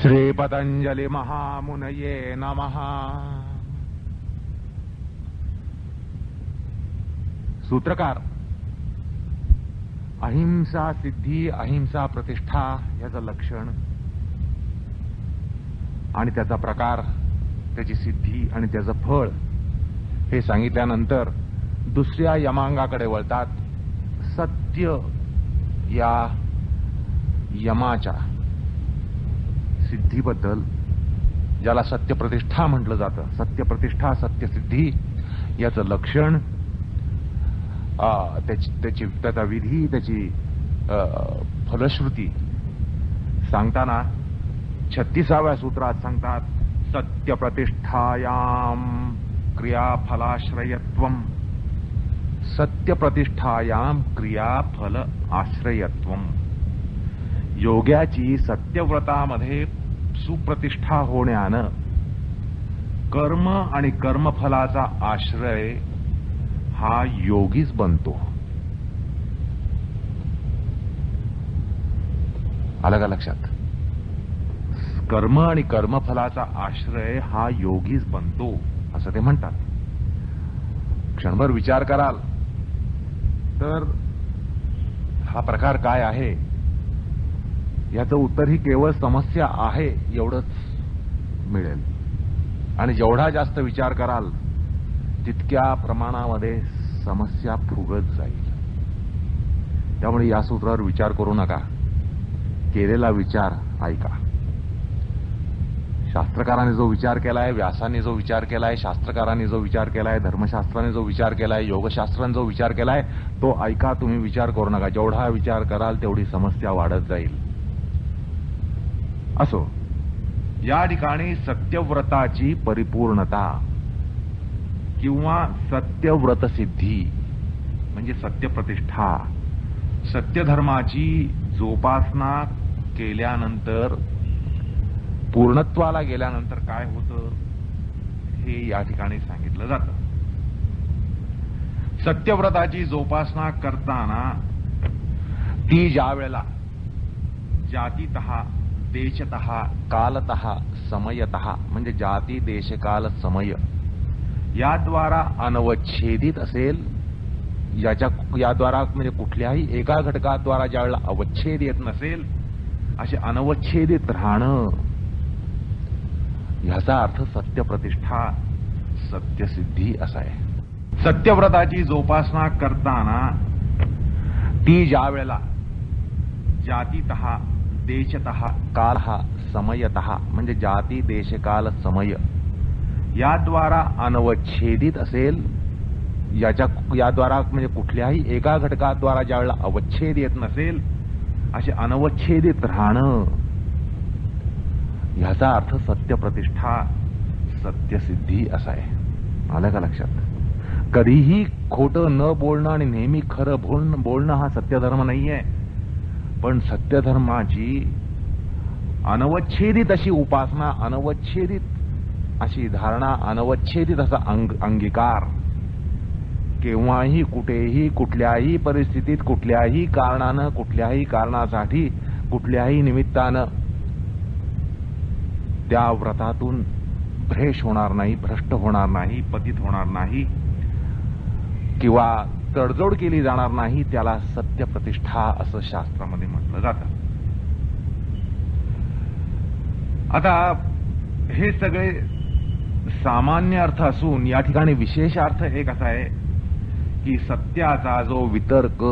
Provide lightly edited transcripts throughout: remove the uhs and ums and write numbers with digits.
श्री पतंजलि महामुनये नमः। सूत्रकार अहिंसा सिद्धी अहिंसा प्रतिष्ठा याचं लक्षण आणि त्याचा प्रकार, त्याची सिद्धी आणि त्याचं फळ हे सांगितल्यानंतर दुसऱ्या यमांगाकडे वळतात. सत्य या यमाच्या सिद्धीबद्दल, ज्याला सत्य प्रतिष्ठा म्हटलं जातं, सत्य प्रतिष्ठा सत्य सिद्धी याचं लक्षण, त्याचा विधी, त्याची फलश्रुती सांगताना 36व्या सूत्रात सांगतात. सत्य प्रतिष्ठायाम क्रियाफलाश्रयत्वम. सत्य प्रतिष्ठायाम क्रियाफल आश्रयत्वम. योग्याची सत्यव्रतामध्ये सुप्रतिष्ठा होण्यानं कर्म आणि कर्मफलाचा आश्रय हा योगीच बनतो. आलं का लक्षात? कर्म आणि कर्मफलाचा आश्रय हा योगीच बनतो असं ते म्हणतात. क्षणभर विचार कराल तर हा प्रकार काय आहे याचं उत्तर ही केवळ समस्या आहे एवढंच मिळेल. आणि जेवढा जास्त विचार कराल तितक्या प्रमाणामध्ये समस्या फुगत जाईल. त्यामुळे या सूत्रावर विचार करू नका, केलेला विचार ऐका. शास्त्रकाराने जो विचार केलाय, व्यासाने जो विचार केलाय, शास्त्रकारांनी जो विचार केलाय, धर्मशास्त्राने जो विचार केलाय, योगशास्त्राने जो विचार केलाय तो ऐका. तुम्ही विचार करू नका. जेवढा विचार कराल तेवढी समस्या वाढत जाईल. असो, या ठिकाणी सत्यव्रताची परिपूर्णता किंवा सत्यव्रत सिद्धी म्हणजे सत्यप्रतिष्ठा, सत्यधर्माची जोपासना केल्यानंतर पूर्णत्वाला गेल्यानंतर काय होतं हे या ठिकाणी सांगितलं जातं. सत्यव्रताची जोपासना करताना ती ज्या वेळेला जातीतः देशतः कालतः समयतः म्हणजे जाती देश काल समय याद्वारा अनवच्छेदित असेल, याद्वारा म्हणजे कुठल्याही एका घटकाद्वारा ज्यावेळेला अवच्छेद येत नसेल असे अनवच्छेदित राहणं, ह्याचा अर्थ सत्यप्रतिष्ठा सत्यसिद्धी असा आहे. सत्यव्रताची जोपासना करताना ती ज्या वेळेला जातीतः देशतः कालः समयतः म्हणजे जाती देश काल समय याद्वारा अनवच्छेदित असेल, याद्वारा म्हणजे कुठल्याही एका घटकाद्वारा ज्यावेळेला अवच्छेद येत नसेल असे अनवच्छेदित राहणं, ह्याचा अर्थ सत्यप्रतिष्ठा सत्यसिद्धी असा आहे. आलं का लक्षात? कधीही खोटं न बोलणं आणि नेहमी खरं बोलणं हा सत्यधर्म नाहीये. पण सत्यधर्माची अनवच्छेदित अशी उपासना, अनवच्छेदित अशी धारणा, अनवच्छेदित असा अंगीकार केव्हाही कुठेही कुठल्याही परिस्थितीत कुठल्याही कारणानं कुठल्याही कारणासाठी कुठल्याही निमित्तानं त्या व्रतातून भ्रेष होणार नाही, भ्रष्ट होणार नाही, पतित होणार नाही किंवा तडजोड केली जाणार नाही. त्याला सत्यप्रतिष्ठा असं शास्त्रामध्ये म्हटलं जातं. आता हे सगळे सामान्य अर्थ असून या ठिकाणी विशेष अर्थ एक असा आहे की सत्याचा जो वितर्क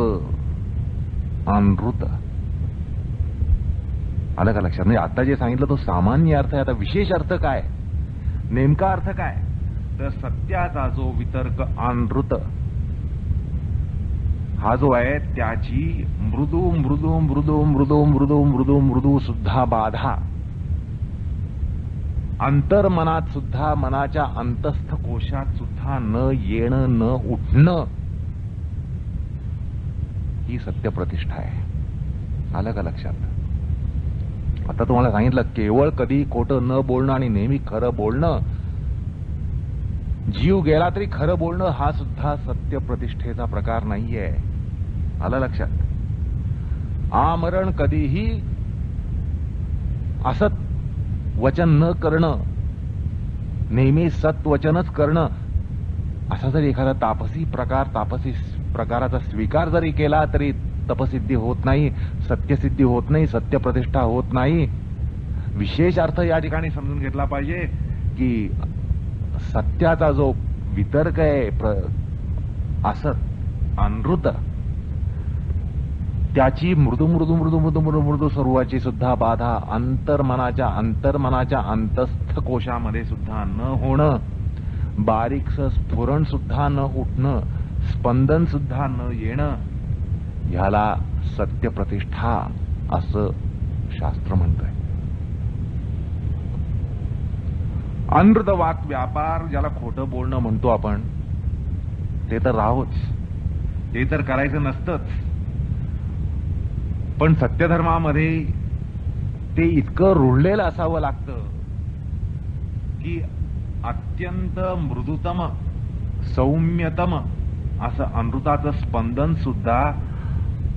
अनृत. आलं का लक्षात? म्हणजे आता जे सांगितलं तो सामान्य अर्थ आहे. आता विशेष अर्थ काय, नेमका अर्थ काय? तर सत्याचा जो वितर्क अनृत हा जो आहे त्याची मृदू मृदू मृदू मृदू मृदू मृदू मृदू सुद्धा बाधा अंतर्मनात सुद्धा, मनाच्या अंतस्थ कोशात सुद्धा न येणं न उठणं ही सत्यप्रतिष्ठा आहे. आलं का लक्षात? आता तुम्हाला सांगितलं केवळ कधी खोटं न बोलणं आणि नेहमी खरं बोलणं, जीव गेला तरी खरं बोलणं हा सुद्धा सत्यप्रतिष्ठेचा प्रकार नाहीये. आलं लक्षात? आमरण कधीही असत वचन न करणं, नेहमी सत्वचनच करणं, असा जरी एखादा तापसी प्रकाराचा स्वीकार जरी केला तरी तपसिद्धी होत नाही, सत्यसिद्धी होत नाही, सत्यप्रतिष्ठा होत नाही. विशेष अर्थ या ठिकाणी समजून घेतला पाहिजे की सत्याचा जो वितर्क आहे, असत अनृत, त्याची मृदू मृदू मृदू मृदू मृदू मृदू स्वरूपाची सुद्धा बाधा अंतर्मनाच्या अंतस्थ कोशामध्ये सुद्धा न होणं, बारीकस स्फुरण सुद्धा न उठणं, स्पंदन सुद्धा न येणं, ह्याला सत्यप्रतिष्ठा असं शास्त्र म्हणतंय. अनृत वाक व्यापार, ज्याला खोटं बोलणं म्हणतो आपण, ते तर राहोच, ते तर करायचं नसतंच. पण सत्यधर्मामध्ये ते इतकं रुळलेलं असावं लागतं की अत्यंत मृदुतम सौम्यतम असं अमृताचं स्पंदन सुद्धा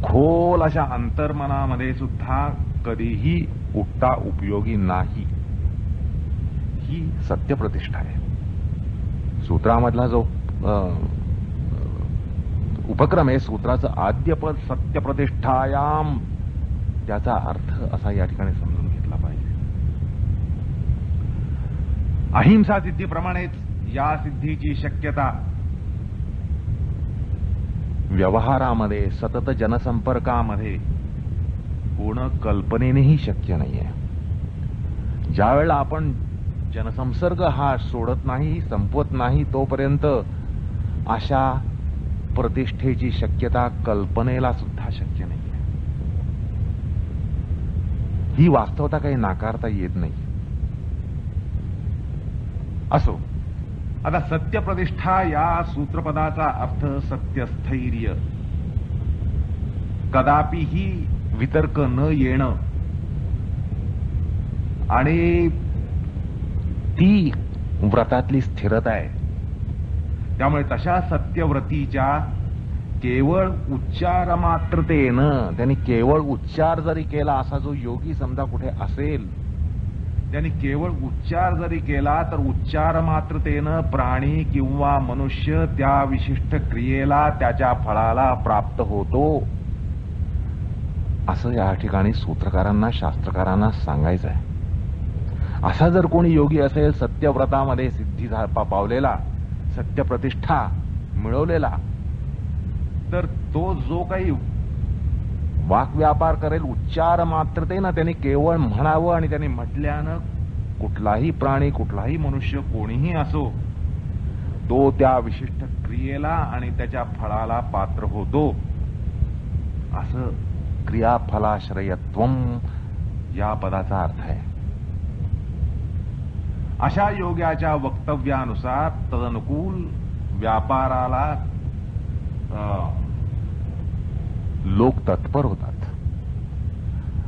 खोल अशा अंतर्मनामध्ये सुद्धा कधीही उठता उपयोगी नाही. ही सत्यप्रतिष्ठा आहे. सूत्रामधला जो उपक्रम आहे, सूत्राचं आद्यपद सत्यप्रतिष्ठायाम, त्याचा अर्थ असा या ठिकाणी समजून घेतला पाहिजे. अहिंसा सिद्धीप्रमाणेच या सिद्धीची शक्यता व्यवहारामध्ये, सतत जनसंपर्कामध्ये होणं कल्पनेनेही शक्य नाहीये. ज्या वेळेला आपण जनसंसर्ग हा सोडत नाही, संपवत नाही, तोपर्यंत अशा प्रतिष्ठेची शक्यता कल्पनेला सुद्धा शक्य नाही. ही वास्तवता काही नाकारता येत नाही. असो, आता सत्यप्रतिष्ठा या सूत्रपदाचा अर्थ सत्यस्थैर्य, कदापिही वितर्क न येणं, आणि ती व्रतातली स्थिरता आहे. त्यामुळे तशा सत्यव्रतीच्या केवळ उच्चार मात्रतेनं, त्यांनी केवळ उच्चार जरी केला, असा जो योगी समजा कुठे असेल, त्यांनी केवळ उच्चार जरी केला तर उच्चार मात्रतेनं प्राणी किंवा मनुष्य त्या विशिष्ट क्रियेला, त्याच्या फळाला प्राप्त होतो, असं या ठिकाणी सूत्रकारांना, शास्त्रकारांना सांगायचं आहे. असा जर कोणी योगी असेल, सत्यव्रतामध्ये सिद्धी पावलेला, सत्यप्रतिष्ठा मिळवलेला, तर तो जो काही वाक्व्यापार करेल, उच्चार मात्रतेनं त्यांनी केवळ म्हणावं, आणि त्यांनी म्हटल्यानं कुठलाही प्राणी, कुठलाही मनुष्य, कोणीही असो, तो त्या विशिष्ट क्रियेला आणि त्याच्या फळाला पात्र होतो. असं क्रियाफलाश्रयत्वम या पदाचा अर्थ आहे. अशा योग्याच्या वक्तव्यानुसार तदनुकूल व्यापाराला लोक तत्पर होतात.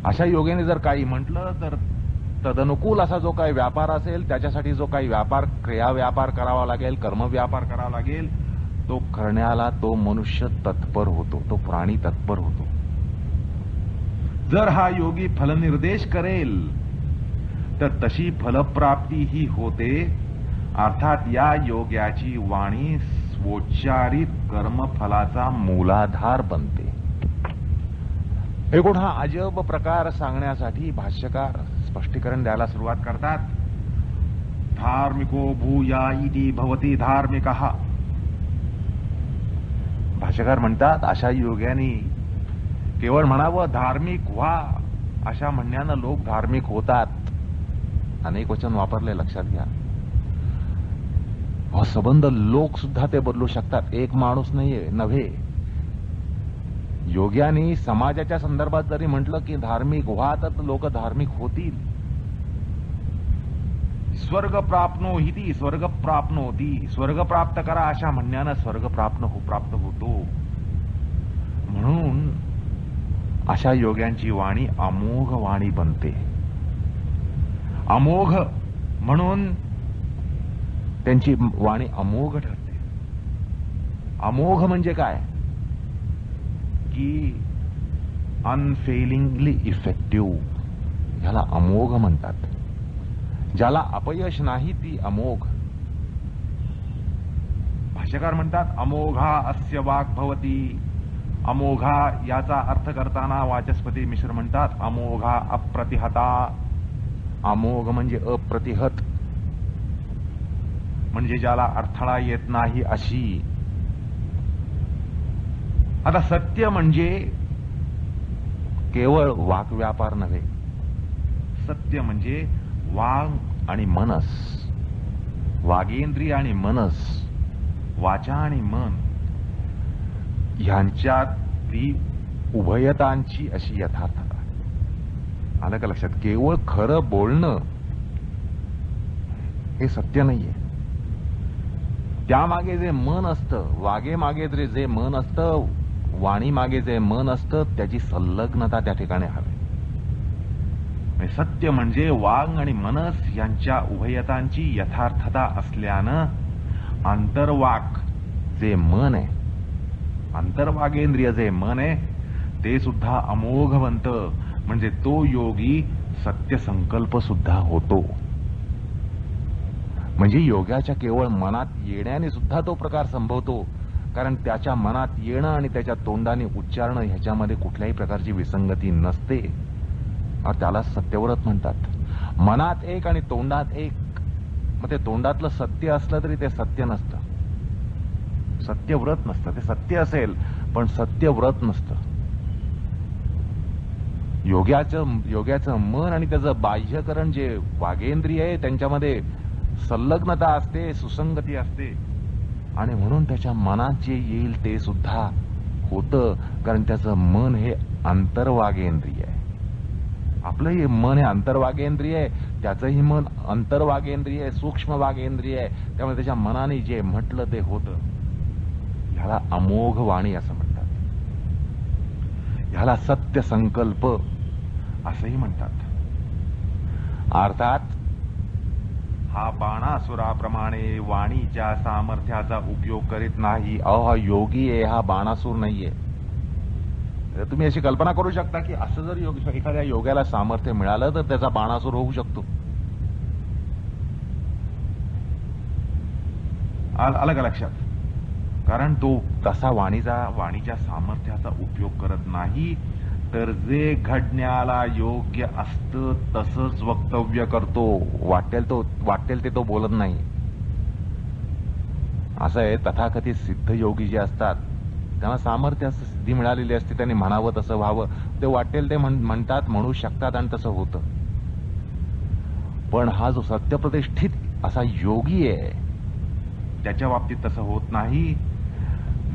अशा योग्याने जर काही म्हटलं तर तदनुकूल असा जो काही व्यापार असेल, त्याच्यासाठी जो काही क्रियाव्यापार करावा लागेल, कर्मव्यापार करावा लागेल, तो करण्याला तो मनुष्य तत्पर होतो, तो प्राणी तत्पर होतो. जर हा योगी फलनिर्देश करेल तर तशी फलप्राप्ती ही होते. अर्थात या योग्याची वाणी स्वोच्चारित कर्मफलाचा मूलाधार बनते. एकूण हा अजब प्रकार सांगण्यासाठी भाष्यकार स्पष्टीकरण द्यायला सुरुवात करतात. धार्मिको भूया इति भवति धार्मिकः. भाष्यकार म्हणतात, अशा योग्यानी केवळ म्हणावं धार्मिक व्हा, अशा म्हणण्यानं लोक धार्मिक होतात. अनेक वचन वापरले, लक्षात घ्या. संबंध लोक सुद्धा ते बदलू शकतात, एक माणूस नव्हे. योग्यानी समाजाच्या संदर्भात जरी म्हटलं की धार्मिक व्हा, तर लोक धार्मिक होतील. स्वर्ग प्राप्नो हिती स्वर्ग प्राप्नोती, स्वर्ग प्राप्त करा अशा म्हणण्यानं स्वर्ग प्राप्त होतो. म्हणून अशा योग्यांची वाणी अमोघ वाणी बनते. अमोघ म्हणून त्यांची वाणी अमोघ ठरते. अमोघ म्हणजे काय की अनफेलिंगली इफेक्टिव्ह, ह्याला अमोघ म्हणतात. ज्याला अपयश नाही ती अमोघ. भाष्यकार म्हणतात अमोघा अस्य वाक् भवती. अमोघा याचा अर्थ करताना वाचस्पती मिश्र म्हणतात अमोघा अप्रतिहता. अमोघ म्हणजे अप्रतिहत, म्हणजे ज्याला अडथळा येत नाही अशी. आता सत्य म्हणजे केवळ वाक्व्यापार नव्हे. सत्य म्हणजे वांग आणि मनस, वागेंद्रिय आणि मनस, वाचा आणि मन ह्यांच्यात ती उभयतांची अशी यथार्थता. आलं का लक्षात? केवळ खरं बोलणं हे सत्य नाहीये. त्यामागे जे मन असतं, वागे मागे जे मन असतं, वाणी मागे जे मन असतं, त्याची संलग्नता त्या ठिकाणी हवी. सत्य म्हणजे वांग आणि मनस यांच्या उभयतांची यथार्थता असल्यानं अंतर्वाक जे मन आहे, अंतर्वागेंद्रिय जे मन आहे ते सुद्धा अमोघ बनतं. म्हणजे तो योगी सत्य संकल्प सुद्धा होतो. म्हणजे योगाच्या केवळ मनात येण्याने सुद्धा तो प्रकार संभवतो. कारण त्याच्या मनात येणं आणि त्याच्या तोंडाने उच्चारणं ह्याच्यामध्ये कुठल्याही प्रकारची विसंगती नसते. त्याला सत्यव्रत म्हणतात. मनात एक आणि तोंडात एक. मग ते तोंडातलं सत्य असलं तरी ते सत्य नसतं, सत्यव्रत नसतं. ते सत्य असेल पण सत्यव्रत नसतं. योग्याचं मन आणि त्याचं बाह्यकरण जे वागेंद्रिय आहे त्यांच्यामध्ये संलग्नता असते, सुसंगती असते. आणि म्हणून त्याच्या मनात जे येईल ते सुद्धा होतं. कारण त्याचं मन हे अंतर्वागेंद्रिय आहे. आपलं हे मन हे अंतर्वागेंद्रिय आहे, त्याचंही मन अंतर्वागेंद्रिय आहे, सूक्ष्म वागेंद्रिय आहे. त्यामुळे त्याच्या मनाने जे म्हटलं ते होतं. ह्याला अमोघ वाणी असं म्हणतात. ह्याला सत्य संकल्प असंही म्हणतात. अर्थात हा बाणासुराप्रमाणे वाणीच्या सामर्थ्याचा उपयोग करीत नाही. हा योगी आहे, हा बाणासूर नाहीये. तुम्ही अशी कल्पना करू शकता की असं जर एखाद्या योग्याला सामर्थ्य मिळालं तर त्याचा बाणासूर होऊ शकतो. आलं का लक्षात? कारण तो तसा वाणीच्या सामर्थ्याचा उपयोग करत नाही, तर जे घडण्याला योग्य असतं तसंच वक्तव्य करतो. वाटेल ते तो बोलत नाही. असं आहे, तथाकथित सिद्ध योगी जे असतात त्यांना सामर्थ्य असं सिद्धी मिळालेली असते. त्यांनी म्हणावं तसं व्हावं, ते वाटेल ते म्हणतात, म्हणू शकतात आणि तसं होतं. पण हा जो सत्यप्रतिष्ठित असा योगी आहे त्याच्या बाबतीत तसं होत नाही.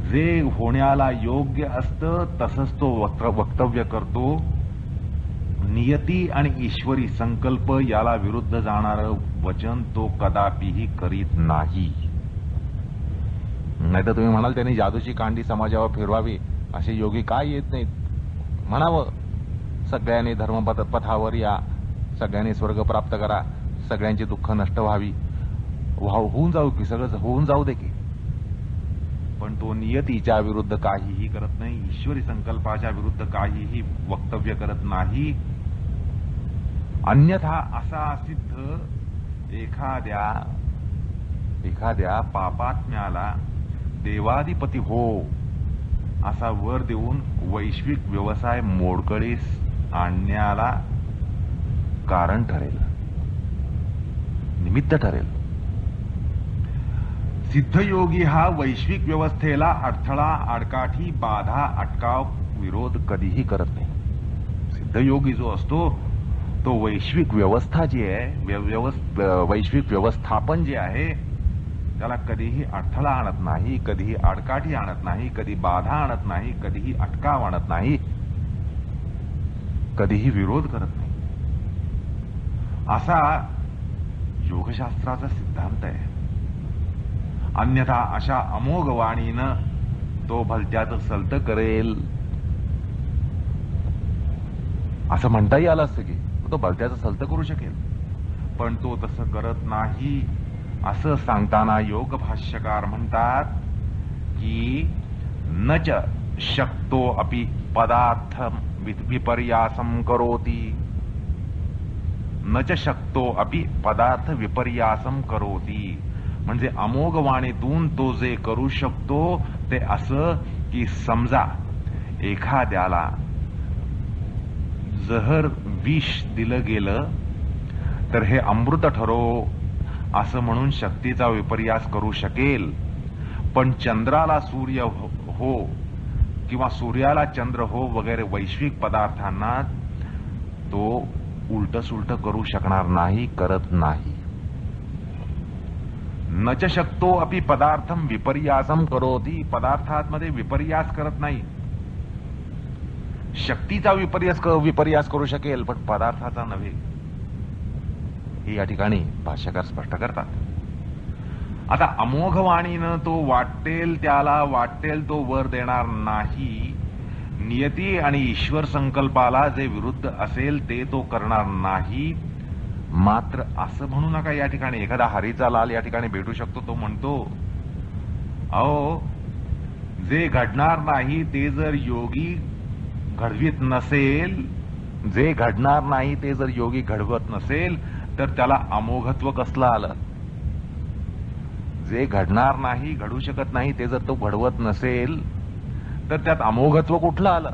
जे होण्याला योग्य असतं तसंच तो वक्तव्य करतो. नियती आणि ईश्वरी संकल्प याला विरुद्ध जाणारं वचन तो कदापिही करीत नाही. नाहीतर तुम्ही म्हणाल त्यांनी जादूची कांडी समाजावर फिरवावी, असे योगी काय येत नाहीत? म्हणावं सगळ्यांनी धर्मपथावर या, सगळ्यांनी स्वर्ग प्राप्त करा, सगळ्यांची दुःख नष्ट व्हावी. होऊन जाऊ की, सगळं होऊन जाऊ दे की. पण तो नियतीच्या विरुद्ध काहीही करत नाही, ईश्वरी संकल्पाच्या विरुद्ध काहीही वक्तव्य करत नाही. अन्यथा असा सिद्ध एखाद्या पापात्म्याला देवाधिपती हो असा वर देऊन वैश्विक व्यवसाय मोडकळीस आणण्याला कारण ठरेल, निमित्त ठरेल. सिद्धयोगी हा वैश्विक व्यवस्थेला अडथळा, आडकाठी, बाधा, अटकाव, विरोध कधीही करत नाही. सिद्धयोगी जो असतो तो वैश्विक व्यवस्था जी आहे, वैश्विक व्यवस्थापन जे आहे त्याला कधीही अडथळा आणत नाही, कधीही आडकाठी आणत नाही, कधी बाधा आणत नाही, कधीही अटकाव आणत नाही, कधीही विरोध करत नाही. असा योगशास्त्राचा सिद्धांत आहे. अन्यथा अशा अमोघ वाणीनं तो भलत्याचं सलत करेल असं म्हणताही आलं असतं की तो भलत्याचं सलत करू शकेल, पण तो तसं करत नाही. असं सांगताना योग भाष्यकार म्हणतात की नच शक्तो अपि पदार्थ विपर्यासम करोति. न च शक्तो अपि पदार्थ विपर्यासम करोती. म्हणजे अमोघ वाणीतून तो जे करू शकतो ते असं की समजा एखाद्याला जहर विष दिलं गेलं तर हे अमृत ठरो असं म्हणून शक्तीचा विपर्यास करू शकेल. पण चंद्राला सूर्य हो किंवा सूर्याला चंद्र हो वगैरे वैश्विक पदार्थांना तो उलट सुलट करू शकणार नाही, करत नाही. न च शक्तो अपि पदार्थम विपर्यासम करोती. पदार्थांमध्ये विपर्यास करत नाही. शक्तीचा विपर्यास करू शकेल पण पदार्थाचा नव्हे. हे या ठिकाणी भाष्यकार स्पष्ट करतात. आता अमोघ वाणीनं तो वाटेल त्याला वाटेल तो वर देणार नाही. नियती आणि ईश्वर संकल्पाला जे विरुद्ध असेल ते तो करणार नाही. मात्र असं म्हणू नका या ठिकाणी एखादा हरीचा लाल या ठिकाणी भेटू शकतो. तो म्हणतो अहो जे घडणार नाही ते जर योगी घडवीत नसेल, जे घडणार नाही ते जर योगी घडवत नसेल तर त्याला अमोघत्व कसलं आलं. जे घडणार नाही, घडू शकत नाही ते जर तो घडवत नसेल तर त्यात अमोघत्व कुठलं आलं.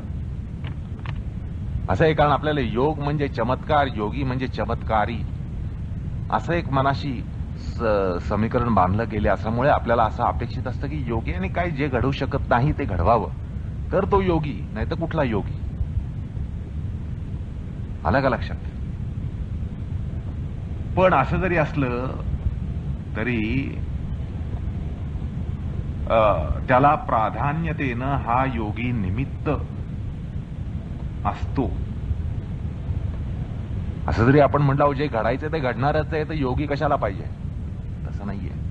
असं आहे. कारण आपल्याला योग म्हणजे चमत्कार, योगी म्हणजे चमत्कारी असं एक मनाशी समीकरण बांधलं गेले असल्यामुळे आपल्याला असं अपेक्षित असतं की योगी आणि काय जे घडवू शकत नाही ते घडवावं तर तो योगी, नाही तर कुठला योगी. आलं का लक्षात. पण असं जरी असलं तरी त्याला प्राधान्यतेनं हा योगी निमित्त असतो. असं जरी आपण म्हटलं जे घडायचं ते घडणारच आहे तर योगी कशाला पाहिजे, तसं नाहीये.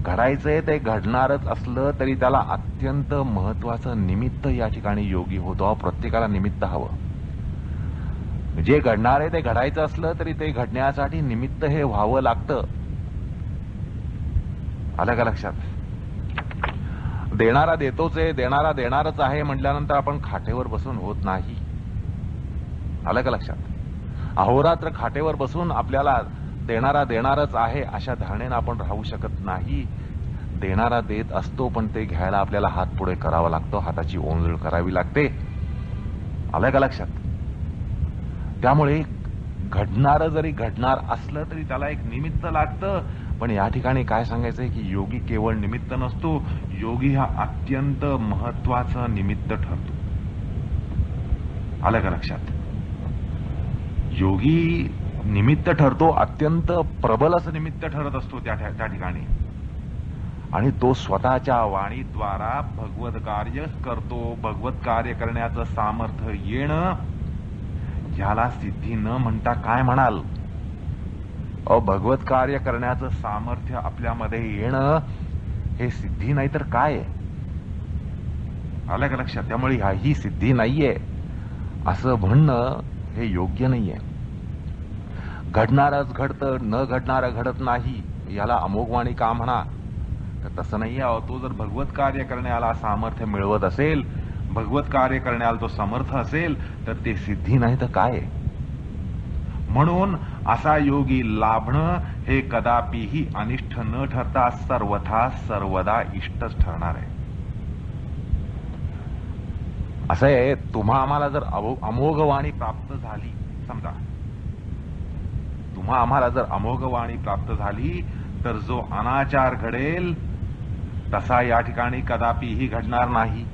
घडायचंय ते घडणारच असलं तरी त्याला अत्यंत महत्वाचं निमित्त या ठिकाणी योगी होतो. प्रत्येकाला निमित्त हवं. जे घडणार आहे ते घडायचं असलं तरी ते घडण्यासाठी निमित्त हे व्हावं लागतं. आलं का लक्षात. देणारा देतोच आहे, देणारा देणारच आहे म्हटल्यानंतर आपण खाटेवर बसून होत नाही. आलं का लक्षात. अहोरात्र खाटेवर बसून आपल्याला देणारा देणारच आहे अशा धारणेनं आपण राहू शकत नाही. देणारा देत असतो पण ते घ्यायला आपल्याला हात पुढे करावा लागतो, हाताची ओंजळ करावी लागते. आलं का लक्षात. त्यामुळे घडणारं जरी घडणार असलं तरी त्याला एक निमित्त लागतं. पण या ठिकाणी काय सांगायचंय की योगी केवळ निमित्त नसतो, योगी हा अत्यंत महत्वाचं निमित्त ठरतो. आलं का लक्षात. योगी निमित्त ठरतो, अत्यंत प्रबल असं निमित्त ठरत असतो त्या ठिकाणी. आणि तो स्वतःच्या वाणीद्वारा भगवत कार्य करतो. भगवत कार्य करण्याचं सामर्थ्य येणं याला सिद्धी न म्हणता काय म्हणाल. भगवत कार्य करण्याचं सामर्थ्य आपल्यामध्ये येणं हे सिद्धी नाही तर काय आहे. आलं का लक्षात. त्यामुळे ही सिद्धी नाहीये असं म्हणणं हे योग्य नाहीये. घडणारच घडतं, न घडणारं घडत नाही याला अमोघवाणी का म्हणा, तर तसं नाहीये. तो जर भगवत कार्य करण्याला सामर्थ्य मिळवत असेल, भगवत कार्य करण्याला तो समर्थ असेल तर ते सिद्धी नाही तर काय. म्हणून असा योगी लाभणं हे कदापिही अनिष्ट न ठरता सर्वथा सर्वदा इष्टच ठरणार आहे. असं आहे. तुम्हा आम्हाला जर अमोघ वाणी प्राप्त झाली, समजा तुम्हा आम्हाला जर अमोघ वाणी प्राप्त झाली तर जो अनाचार घडेल तसा या ठिकाणी कदापिही घडणार नाही.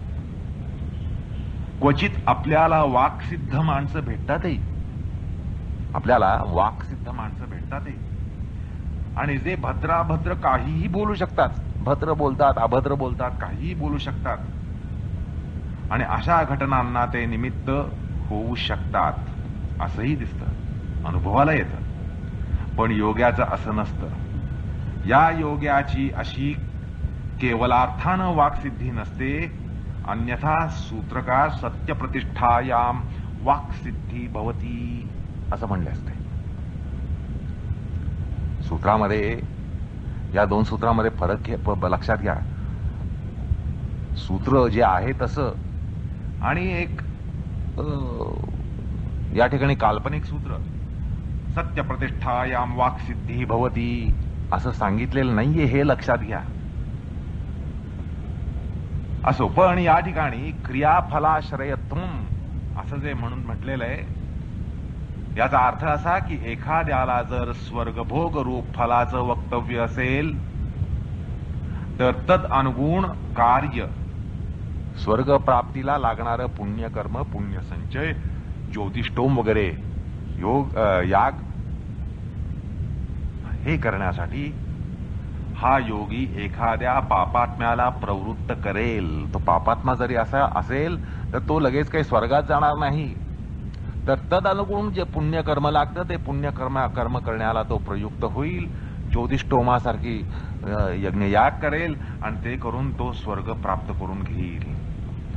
क्वचित आपल्याला वाक्सिद्ध माणसं भेटतातही, आपल्याला वाक्सिद्ध माणसं भेटतातही आणि जे भद्राभद्र काहीही बोलू शकतात. भद्र बोलतात, अभद्र बोलतात, काहीही बोलू शकतात आणि अशा घटनांना ते निमित्त होऊ शकतात असंही दिसतं, अनुभवाला येतं. पण योग्याचं असं नसतं. या योग्याची अशी केवलार्थानं वाक्सिद्धी नसते. अन्यथा सूत्रकार सत्यप्रतिष्ठायाम वाक्सिद्धी भवती असं म्हणले असते. सूत्रामध्ये या दोन सूत्रामध्ये फरक लक्षात घ्या. सूत्र जे आहे तसं आणि एक या ठिकाणी काल्पनिक सूत्र. सत्य प्रतिष्ठायाम वाक्सिद्धी भवती असं सांगितलेलं नाहीये, हे लक्षात घ्या. असो, पण या ठिकाणी क्रियाफलाश्रयत्वम असं जे म्हणून म्हटलेलं आहे, याचा अर्थ असा की एखाद्याला जर स्वर्गभोग रूप फलाचं वक्तव्य असेल तर तद अनुगुण कार्य, स्वर्ग प्राप्तीला लागणारं पुण्यकर्म, पुण्यसंचय, ज्योतिष्टोम वगैरे योग याग हे करण्यासाठी हा योगी एखाद्या पापात्म्याला प्रवृत्त करेल. तो पापात्मा जरी असा असेल तर तो लगेच काही स्वर्गात जाणार नाही, तर तद अनुगुण जे पुण्यकर्म लागतं ते पुण्यकर्म करण्याला तो प्रयुक्त होईल. ज्योतिष्टोमासारखी यज्ञयाग करेल आणि ते करून तो स्वर्ग प्राप्त करून घेईल.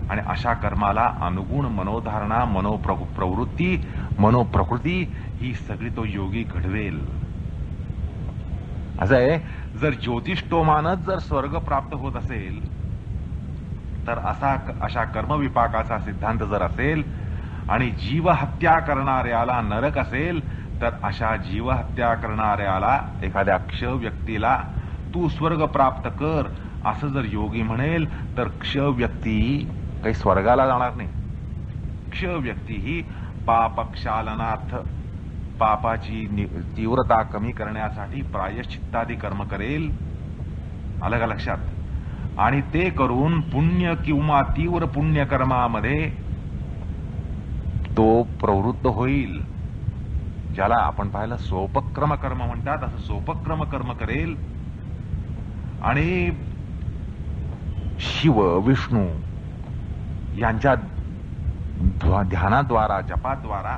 आणि अशा कर्माला अनुगुण मनोधारणा, मनोप्रवृत्ती, मनोप्रकृती ही सगळी तो योगी घडवेल. असं आहे, जर ज्योतिष्टोमानच जर स्वर्ग प्राप्त होत असेल तर अशा कर्मविपाकाचा सिद्धांत जर असेल आणि जीवहत्या करणाऱ्याला नरक असेल तर अशा जीवहत्या करणाऱ्याला, एखाद्या क्ष व्यक्तीला तू स्वर्ग प्राप्त कर असं जर योगी म्हणेल तर क्ष व्यक्ती काही स्वर्गाला जाणार नाही. क्ष व्यक्ती ही पापक्षालनार्थ, पापाची तीव्रता कमी करण्यासाठी प्रायश्चित्तादी कर्म करेल. आलं का लक्षात? आणि ते करून पुण्य किंवा तीव्र पुण्यकर्मामध्ये तो प्रवृत्त होईल. ज्याला आपण पाहिलं सोपक्रम कर्म म्हणतात, असं सोपक्रम कर्म करेल आणि शिव विष्णू यांच्या ध्यानाद्वारा, जपाद्वारा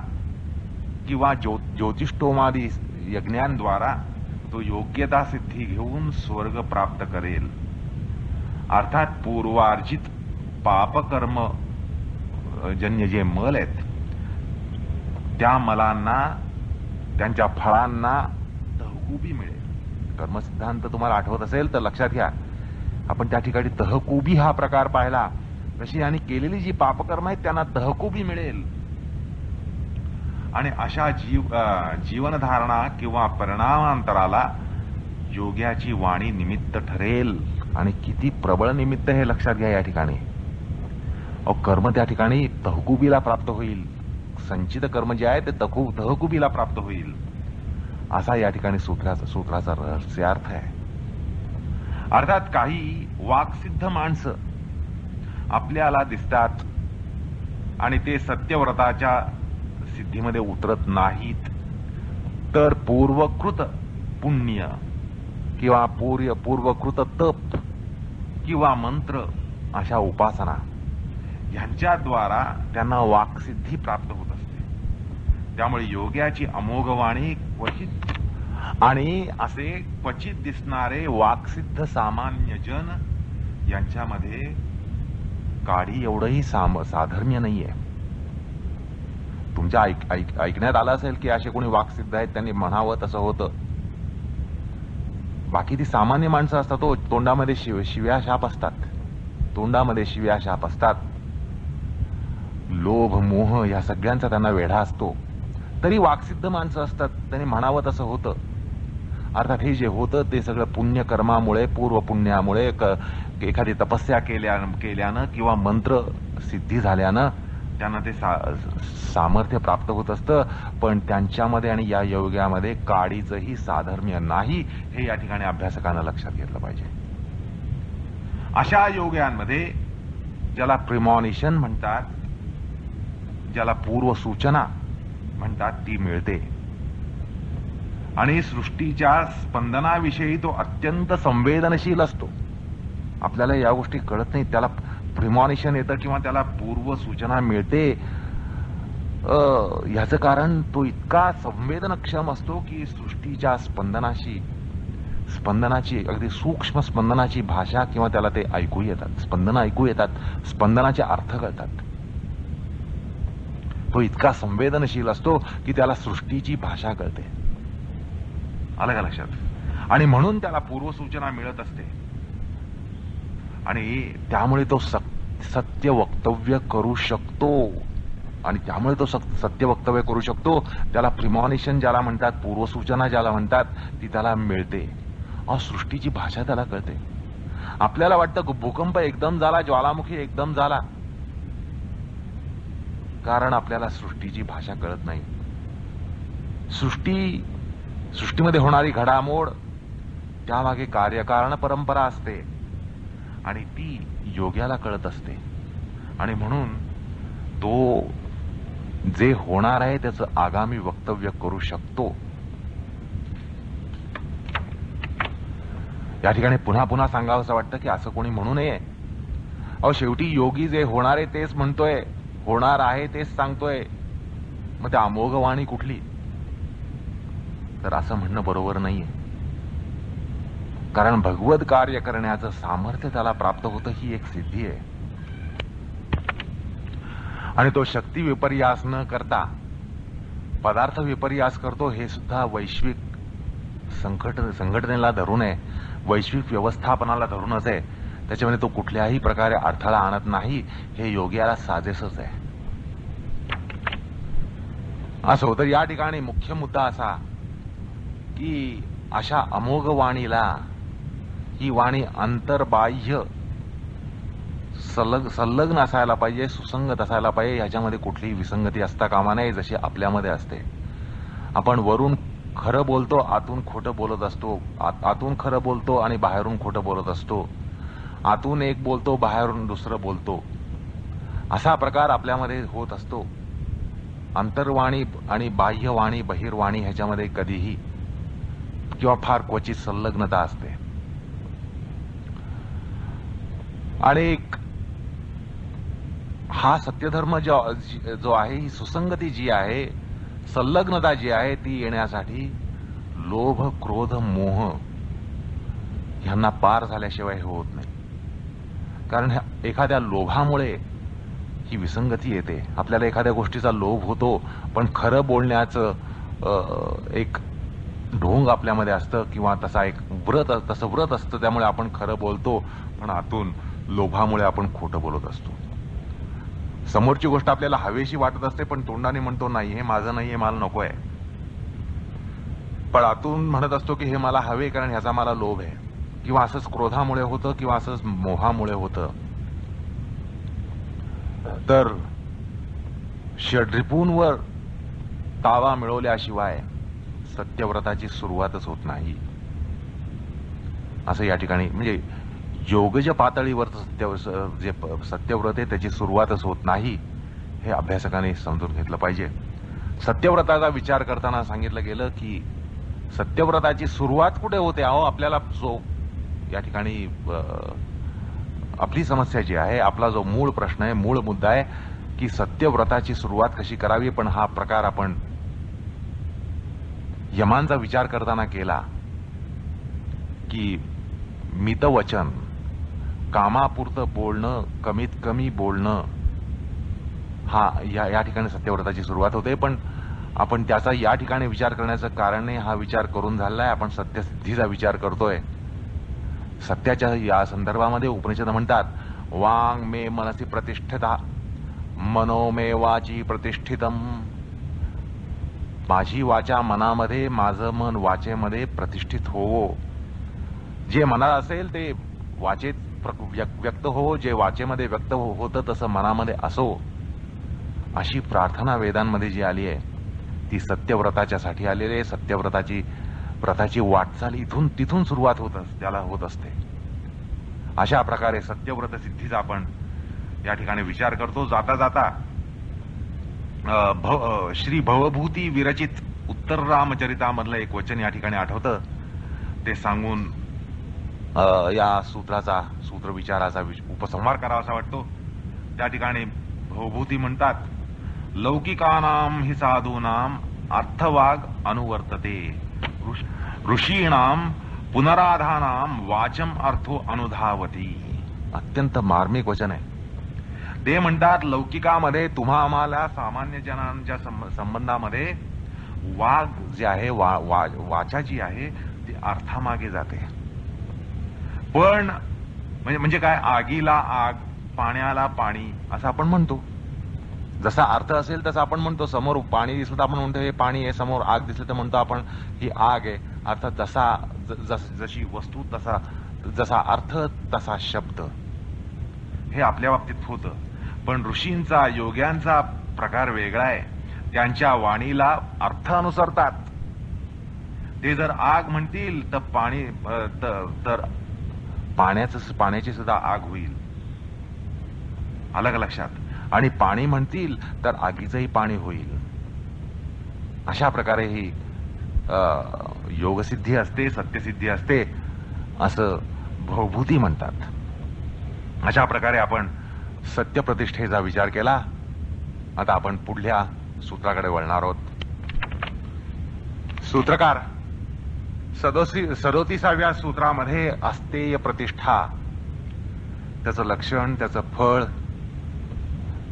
किंवा ज्योतिष्टोमादी यज्ञांद्वारा तो योग्यता सिद्धी घेऊन स्वर्ग प्राप्त करेल. अर्थात पूर्वार्जित पापकर्म जन्य जे मल आहेत त्या मलांना, त्यांच्या फळांना तहकुबी मिळेल. कर्मसिद्धांत तुम्हाला आठवत असेल तर लक्षात घ्या, आपण त्या ठिकाणी तहकुबी हा प्रकार पाहिला. तशी आणि केलेली जी पापकर्म आहेत त्यांना तहकुबी मिळेल. आणि अशा जीवनधारणा किंवा परिणामांतराला योग्याची वाणी निमित्त ठरेल. आणि किती प्रबळ निमित्त हे लक्षात घ्या या ठिकाणी. कर्म त्या ठिकाणी तहकुबीला प्राप्त होईल. संचित कर्म जे आहे ते तहकुबीला प्राप्त होईल, असा या ठिकाणी सूत्राचा रहस्यार्थ आहे. अर्थात काही वाक्सिद्ध माणसं आपल्याला दिसतात आणि ते सत्यव्रताच्या सिद्धीमध्ये उतरत नाहीत, तर पूर्वकृत पुण्य किंवा पूर्वकृत तप किंवा मंत्र, अशा उपासना यांच्याद्वारा त्यांना वाक्सिद्धी प्राप्त होत असते. त्यामुळे योग्याची अमोघ वाणी क्वचित आणि असे क्वचित दिसणारे वाक्सिद्ध सामान्य जन यांच्यामध्ये काडी एवढंही साधर्म्य नाहीये. तुमच्या ऐकण्यात आलं असेल की असे कोणी वाक्सिद्ध आहेत, त्यांनी म्हणावं तसं होतं. बाकी ती सामान्य माणसं असतात, तो तोंडामध्ये शिव्या शाप असतात, तोंडामध्ये शिव्या शाप असतात. लोभ मोह या सगळ्यांचा त्यांना वेढा असतो. तरी वाक्सिद्ध माणसं असतात, त्यांनी म्हणावं तसं होतं. अर्थात हे जे होतं ते सगळं पुण्यकर्मामुळे, पूर्व पुण्यामुळे, एखादी तपस्या केल्यानं किंवा मंत्र सिद्धी झाल्यानं त्यांना ते सामर्थ्य प्राप्त होत असतं. पण त्यांच्यामध्ये आणि या योग्यामध्ये काडीचंही साधर्म्य नाही, हे या ठिकाणी अभ्यासकांना लक्षात घेतलं पाहिजे. अशा योग्यांमध्ये ज्याला प्रिमॉनिशन म्हणतात, ज्याला पूर्व सूचना म्हणतात, ती मिळते. आणि सृष्टीच्या स्पंदनाविषयी तो अत्यंत संवेदनशील असतो. आपल्याला या गोष्टी कळत नाही, त्याला प्रिमॉनिशन येतं किंवा त्याला पूर्व सूचना मिळते. ह्याचं कारण तो इतका संवेदनक्षम असतो की सृष्टीच्या स्पंदनाची अगदी सूक्ष्म स्पंदनाची भाषा किंवा त्याला ते ऐकू येतात, स्पंदन ऐकू येतात, स्पंदनाचे अर्थ कळतात. तो इतका संवेदनशील असतो की त्याला सृष्टीची भाषा कळते. आलं का लक्षात? आणि म्हणून त्याला पूर्वसूचना मिळत असते आणि त्यामुळे तो सत्य वक्तव्य करू शकतो. आणि त्यामुळे तो सत्य वक्तव्य करू शकतो. त्याला प्रिमॉनिशन ज्याला म्हणतात, पूर्वसूचना ज्याला म्हणतात, ती त्याला मिळते. सृष्टीची भाषा त्याला कळते. आपल्याला वाटतं भूकंप एकदम झाला, ज्वालामुखी एकदम झाला, कारण आपल्याला सृष्टीची भाषा कळत नाही. सृष्टीमध्ये होणारी घडामोड, त्यामागे कार्यकारण परंपरा असते आणि ती योग्याला कळत असते. आणि म्हणून तो जे होणार आहे त्याचं आगामी वक्तव्य करू शकतो. या ठिकाणी पुन्हा पुन्हा सांगावंसं वाटतं की असं कोणी म्हणू नये. शेवटी योगी जे होणार आहे तेच म्हणतोय, होणार आहे तेच सांगतोय, मग त्या अमोघ वाणी कुठली? तर असं म्हणणं बरोबर नाहीये. कारण भगवत कार्य करण्याचं सामर्थ्य त्याला प्राप्त होतं, ही एक सिद्धी आहे. आणि तो शक्ती विपर्यास न करता पदार्थ विपर्यास करतो, हे सुद्धा वैश्विक संघटनेला धरून आहे, वैश्विक व्यवस्थापनाला धरूनच आहे. त्याच्यामुळे तो कुठल्याही प्रकारे अडथळा आणत नाही, हे योग्याला साजेसच आहे. असं होतं. या ठिकाणी मुख्य मुद्दा असा की अशा अमोघ वाणीला, ही वाणी अंतर्बाह्य संलग्न असायला पाहिजे, सुसंगत असायला पाहिजे. ह्याच्यामध्ये कुठलीही विसंगती असता कामा नये, जशी आपल्यामध्ये असते. आपण वरून खरं बोलतो, आतून खोटं बोलत असतो, आतून खरं बोलतो आणि बाहेरून खोटं बोलत असतो, आतून एक बोलतो, बाहेरून दुसरं बोलतो, असा प्रकार आपल्यामध्ये होत असतो. अंतर्वाणी आणि बाह्यवाणी, बहिर्वाणी ह्याच्यामध्ये कधीही किंवा फार क्वचित संलग्नता असते. आणि हा सत्यधर्म जो आहे, ही सुसंगती जी आहे, संलग्नता जी आहे, ती येण्यासाठी लोभ, क्रोध, मोह ह्यांना पार झाल्याशिवाय होत नाही. कारण एखाद्या लोभामुळे ही विसंगती येते. आपल्याला एखाद्या गोष्टीचा लोभ होतो, पण खरं बोलण्याचं एक ढोंग आपल्यामध्ये असतं किंवा तसं व्रत असतं. त्यामुळे आपण खरं बोलतो, पण आतून लोभामुळे आपण खोटं बोलत असतो. समोरची गोष्ट आपल्याला हवेशी वाटत असते, पण तोंडाने म्हणतो नाही, हे माझं नाहीये, मला नको आहे. पण आतून म्हणत असतो की हे मला हवे, कारण ह्याचा मला लोभ आहे. किंवा असंच क्रोधामुळे होतं, किंवा असंच मोहामुळे होतं. तर षड्रिपूंवर ताबा मिळवल्याशिवाय सत्यव्रताची सुरुवातच होत नाही. असं या ठिकाणी म्हणजे योगज पातळीवर जे सत्यव्रत आहे त्याची सुरुवातच होत नाही, हे अभ्यासकाने समजून घेतलं पाहिजे. सत्यव्रताचा विचार करताना सांगितलं गेलं की सत्यव्रताची सुरुवात कुठे होते? आपल्याला जो या ठिकाणी आपली समस्या जी आहे, आपला जो मूळ प्रश्न आहे, मूळ मुद्दा आहे की सत्यव्रताची सुरुवात कशी करावी. पण हा प्रकार आपण यमांचा विचार करताना केला की मितवचन, कामापुरतं बोलणं, कमीत कमी बोलणं, हा या ठिकाणी सत्यव्रताची सुरुवात होते. पण आपण त्याचा या ठिकाणी विचार करण्याचं कारण नाही, हा विचार करून झालाय. आपण सत्यसिद्धीचा विचार करतोय. सत्याच्या या संदर्भामध्ये उपनिषद म्हणतात, वांग मे मनसी प्रतिष्ठिता, मनो मे वाची प्रतिष्ठितम. माझी वाचा मनामध्ये, माझं मन वाचेमध्ये प्रतिष्ठित होवो. जे मनात असेल ते वाचेत व्यक्त हो, जे वाचेमध्ये व्यक्त होतं तसं मनामध्ये असो, अशी प्रार्थना वेदांमध्ये जी आली आहे ती सत्यव्रताच्यासाठी आलेली आहे. व्रताची वाटचाल तिथून सुरुवात त्याला होत असते. अशा प्रकारे सत्यव्रत सिद्धीचा आपण या ठिकाणी विचार करतो. जाता जाता श्री भवभूती विरचित उत्तर रामचरितामधलं एक वचन या ठिकाणी आठवतं. ते सांगून या सूत्र विचाराचा उपसंहार करावासा वाटतो. त्या ठिकाणी भवभूती म्हणतात, लौकिकानां हि साधूनां अर्थवाग अनुवर्तते, ऋषीणां पुनराधानां वाचम अर्थो अनुधावती. अत्यंत मार्मिक वचन आहे. ते म्हणतात, लौकिकामध्ये तुम्हा आम्हाला सामान्य जनांच्या संबंधामध्ये वाग जे आहे, वाचा जी आहे ती अर्थामागे जाते. पण म्हणजे काय, आगीला आग, पाण्याला पाणी असं आपण म्हणतो. जसा अर्थ असेल तसा आपण म्हणतो. समोर पाणी दिसलं तर आपण म्हणतो हे पाणी आहे, समोर आग दिसली तर म्हणतो आपण ही आग आहे. अर्थात जशी वस्तू तसा, जसा अर्थ तसा शब्द, हे आपल्या बाबतीत होतं. पण ऋषींचा, योग्यांचा प्रकार वेगळा आहे. त्यांच्या वाणीला अर्थ अनुसरतात. ते जर आग म्हणतील तर पाणी, तर पाण्याची सुद्धा आग होईल. आलं का लक्षात? आणि पाणी म्हणतील तर आगीचंही पाणी होईल. अशा प्रकारे ही योगसिद्धी असते, सत्यसिद्धी असते, असं भवभूती म्हणतात. अशा प्रकारे आपण सत्यप्रतिष्ठेचा विचार केला. आता आपण पुढल्या सूत्राकडे वळणार आहोत. सूत्रकार 37व्या सूत्रामध्ये अस्तेय प्रतिष्ठा, त्याचं लक्षण, त्याचं फळ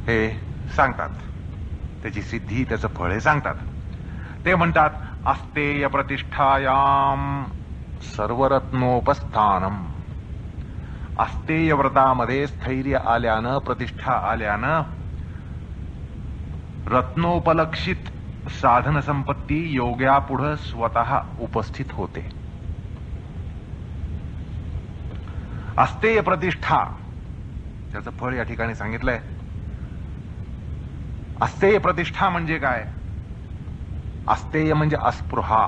हे सांगतात. त्याची सिद्धी, त्याचं फळ हे सांगतात. ते म्हणतात अस्तेय प्रतिष्ठायाम सर्वरत्नोपस्थानम. अस्तेय व्रतामध्ये स्थैर्य आल्यानं, प्रतिष्ठा आल्यानं रत्नोपलक्षित साधन संपत्ती योग्यापुढं स्वतः उपस्थित होते. अस्तेय प्रतिष्ठा, त्याचं फळ या ठिकाणी सांगितलंय. अस्तेय प्रतिष्ठा म्हणजे काय? अस्तेय म्हणजे अस्पृहा,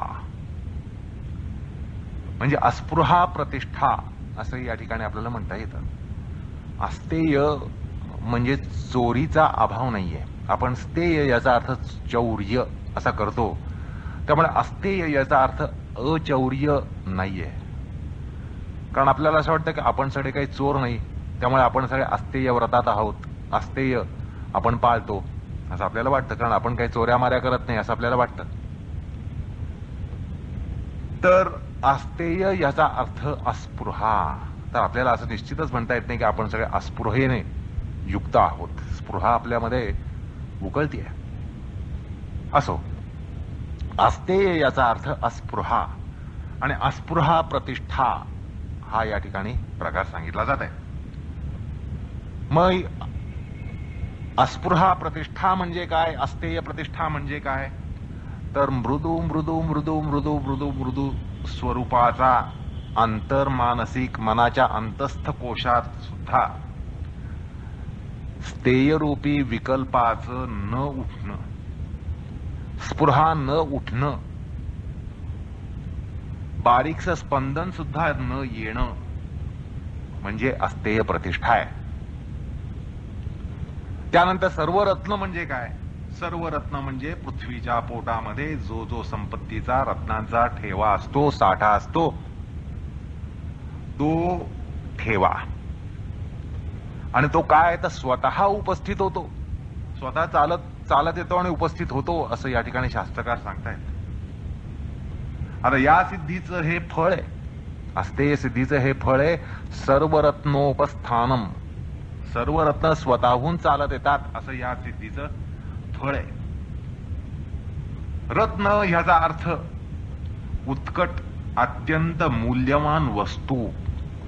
म्हणजे अस्पृहा प्रतिष्ठा असं या ठिकाणी आपल्याला म्हणता येतं. अस्तेय म्हणजे चोरीचा अभाव नाहीये. आपण स्थेय याचा अर्थ चौर्य असा करतो, त्यामुळे अस्तेय याचा अर्थ अचौर्य नाहीये. कारण आपल्याला असं वाटतं की आपण सगळे काही चोर नाही, त्यामुळे आपण सगळे अस्तेय व्रतात आहोत, अस्तेय आपण पाळतो असं आपल्याला वाटतं. कारण आपण काही चोऱ्या माऱ्या करत नाही असं आपल्याला वाटतं. तर अस्तेय याचा अर्थ अस्पृहा. तर आपल्याला असं निश्चितच म्हणता येत नाही की आपण सगळे अस्पृहेने युक्त आहोत. स्पृहा आपल्यामध्ये उकळतीये. असो, अस्तेय याचा अर्थ अस्पृहा आणि अस्पृहा प्रतिष्ठा हा या ठिकाणी प्रकार सांगितला जात आहे. मग अस्पृहा प्रतिष्ठा म्हणजे काय? अस्तेय प्रतिष्ठा म्हणजे काय? तर मृदू मृदू मृदू मृदू मृदू मृदू स्वरूपाचा अंतर्मानसिक मनाच्या अंतस्थ कोशात सुद्धा स्थेयरूपी विकल्पाचं न उठणं, स्पृहा न उठणं, बारीकसं स्पंदन सुद्धा न येणं म्हणजे अस्तेय प्रतिष्ठा आहे. त्यानंतर सर्वरत्न म्हणजे काय? सर्वरत्न म्हणजे पृथ्वीच्या पोटामध्ये जो जो संपत्तीचा, रत्नांचा ठेवा असतो, साठा असतो, तो ठेवा. आणि तो काय? तर स्वतः उपस्थित होतो, स्वतः चालत येतो आणि उपस्थित होतो असं या ठिकाणी शास्त्रकार सांगतायत. आता या सिद्धीचं हे फळ आहे, अस्तेय सिद्धीचं हे फळ आहे सर्वरत्नोपस्थानम. सर्व रत्न स्वतःहून चालत येतात असं या सिद्धीचं फळ आहे. रत्न ह्याचा अर्थ उत्कट, अत्यंत मूल्यवान वस्तू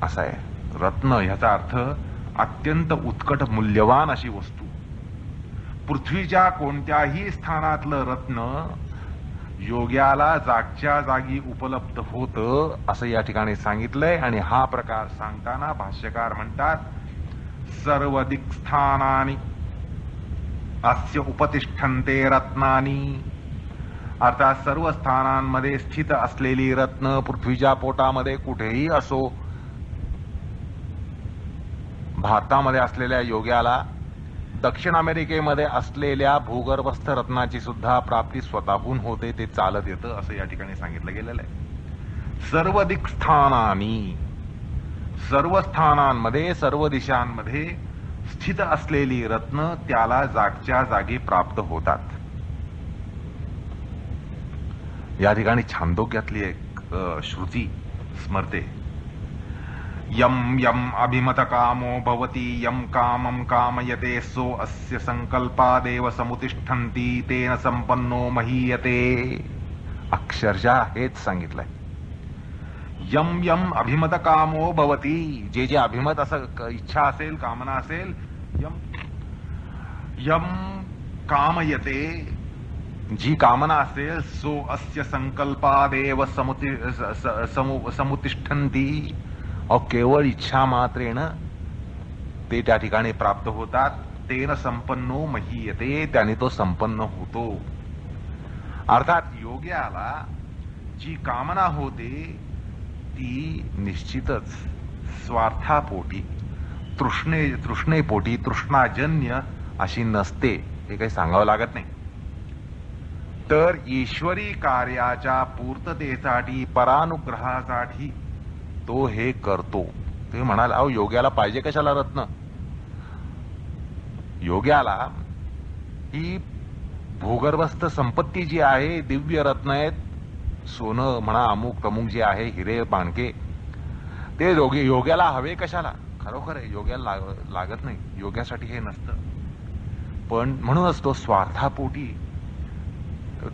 असा आहे. रत्न ह्याचा अर्थ अत्यंत उत्कट मूल्यवान अशी वस्तू. पृथ्वीच्या कोणत्याही स्थानातलं रत्न योग्याला जागच्या जागी उपलब्ध होतं असं या ठिकाणी सांगितलंय. आणि हा प्रकार सांगताना भाष्यकार म्हणतात सर्व दिक्स्थानानि अस्य उपतिष्ठन्ते रत्नानी. अर्थात सर्व स्थानांमध्ये स्थित असलेली रत्न पृथ्वीच्या पोटामध्ये कुठेही असो, भारतामध्ये असलेल्या योग्याला दक्षिण अमेरिकेमध्ये असलेल्या भूगर्भस्थ रत्नाची सुद्धा प्राप्ती स्वतःहून होते, ते चालत येतं असं या ठिकाणी सांगितलं गेलेलं आहे. सर्व दिक्स्थानानी, सर्व स्थानांमध्ये, सर्व दिशांमध्ये स्थित असलेली रत्न त्याला जागच्या जागी प्राप्त होतात. या ठिकाणी छांदोग्यातली एक श्रुती स्मरते. यम यम अभिमत कामो भवति यम कामं कामयते सो अस्य संकल्पादेव समुतिष्ठन्ति तेन संपन्नो महीयते. अक्षरशः हेच सांगितलंय. यम यम अभिमत कामो भवति, जे जे अभिमत असं इच्छा असेल, कामना असेल, यम यम कामयते, जी कामना असेल सो अस्य संकल्पादेव समुतिष्ठन्ती, केवळ इच्छा मात्रेण ते त्या ठिकाणी प्राप्त होतात. तेन संपन्नो महीयते, त्याने तो संपन्न होतो. अर्थात योग्याला जी कामना होते ती निश्चितच स्वार्थापोटी, तृष्णेपोटी, तृष्णाजन्य अशी नसते, हे काही सांगावं लागत नाही. तर ईश्वरी कार्याच्या पूर्ततेसाठी, परानुग्रहासाठी तो हे करतो. तुम्ही म्हणाल, अहो योग्याला पाहिजे कशाला रत्न? योग्याला ही भूगर्भस्थ संपत्ती जी आहे, दिव्य रत्न आहेत, सोनं म्हणा, अमुक तमुक जे आहे, हिरे माणके, ते योग्याला हवे कशाला? खरोखर आहे, योग्याला लागत नाही, योग्यासाठी हे नसतं. पण म्हणूनच तो स्वार्थापोटी,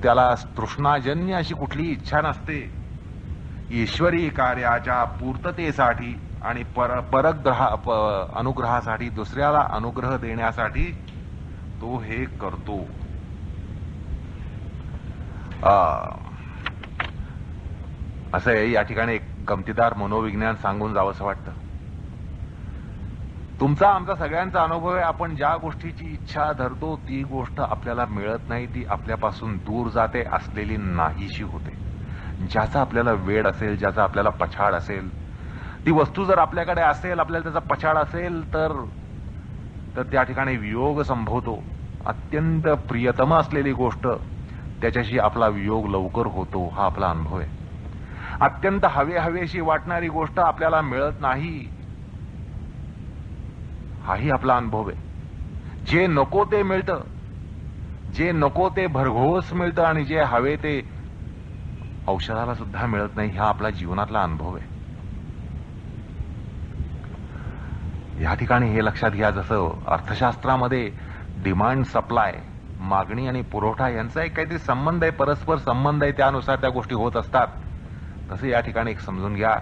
त्याला तृष्णाजन्य अशी कुठली इच्छा नसते. ईश्वरी कार्याच्या पूर्ततेसाठी आणि अनुग्रहासाठी, दुसऱ्याला अनुग्रह देण्यासाठी तो हे करतो. असं आहे, या ठिकाणी एक गमतीदार मनोविज्ञान सांगून जावंसं वाटतं. तुमचा आमचा सगळ्यांचा अनुभव आहे, आपण ज्या गोष्टीची इच्छा धरतो ती गोष्ट आपल्याला मिळत नाही, ती आपल्यापासून दूर जाते, असलेली नाहीशी होते. ज्याचा आपल्याला वेड असेल, ज्याचा आपल्याला पछाड असेल, ती वस्तू जर आपल्याकडे असेल, आपल्याला त्याचा पछाड असेल, तर त्या ठिकाणी वियोग संभवतो. अत्यंत प्रियतम असलेली गोष्ट, त्याच्याशी आपला वियोग लवकर होतो, हा आपला अनुभव आहे. अत्यंत हवेशी वाटणारी गोष्ट आपल्याला मिळत नाही, हाही आपला अनुभव आहे. जे नको ते मिळतं, जे नको ते भरघोस मिळतं, आणि जे हवे ते औषधाला सुद्धा मिळत नाही, हा आपला जीवनातला अनुभव आहे. या ठिकाणी हे लक्षात घ्या, जसं अर्थशास्त्रामध्ये डिमांड सप्लाय, मागणी आणि पुरवठा यांचा एक काहीतरी संबंध आहे, परस्पर संबंध आहे, त्यानुसार त्या गोष्टी होत असतात. तसं या ठिकाणी एक समजून घ्या,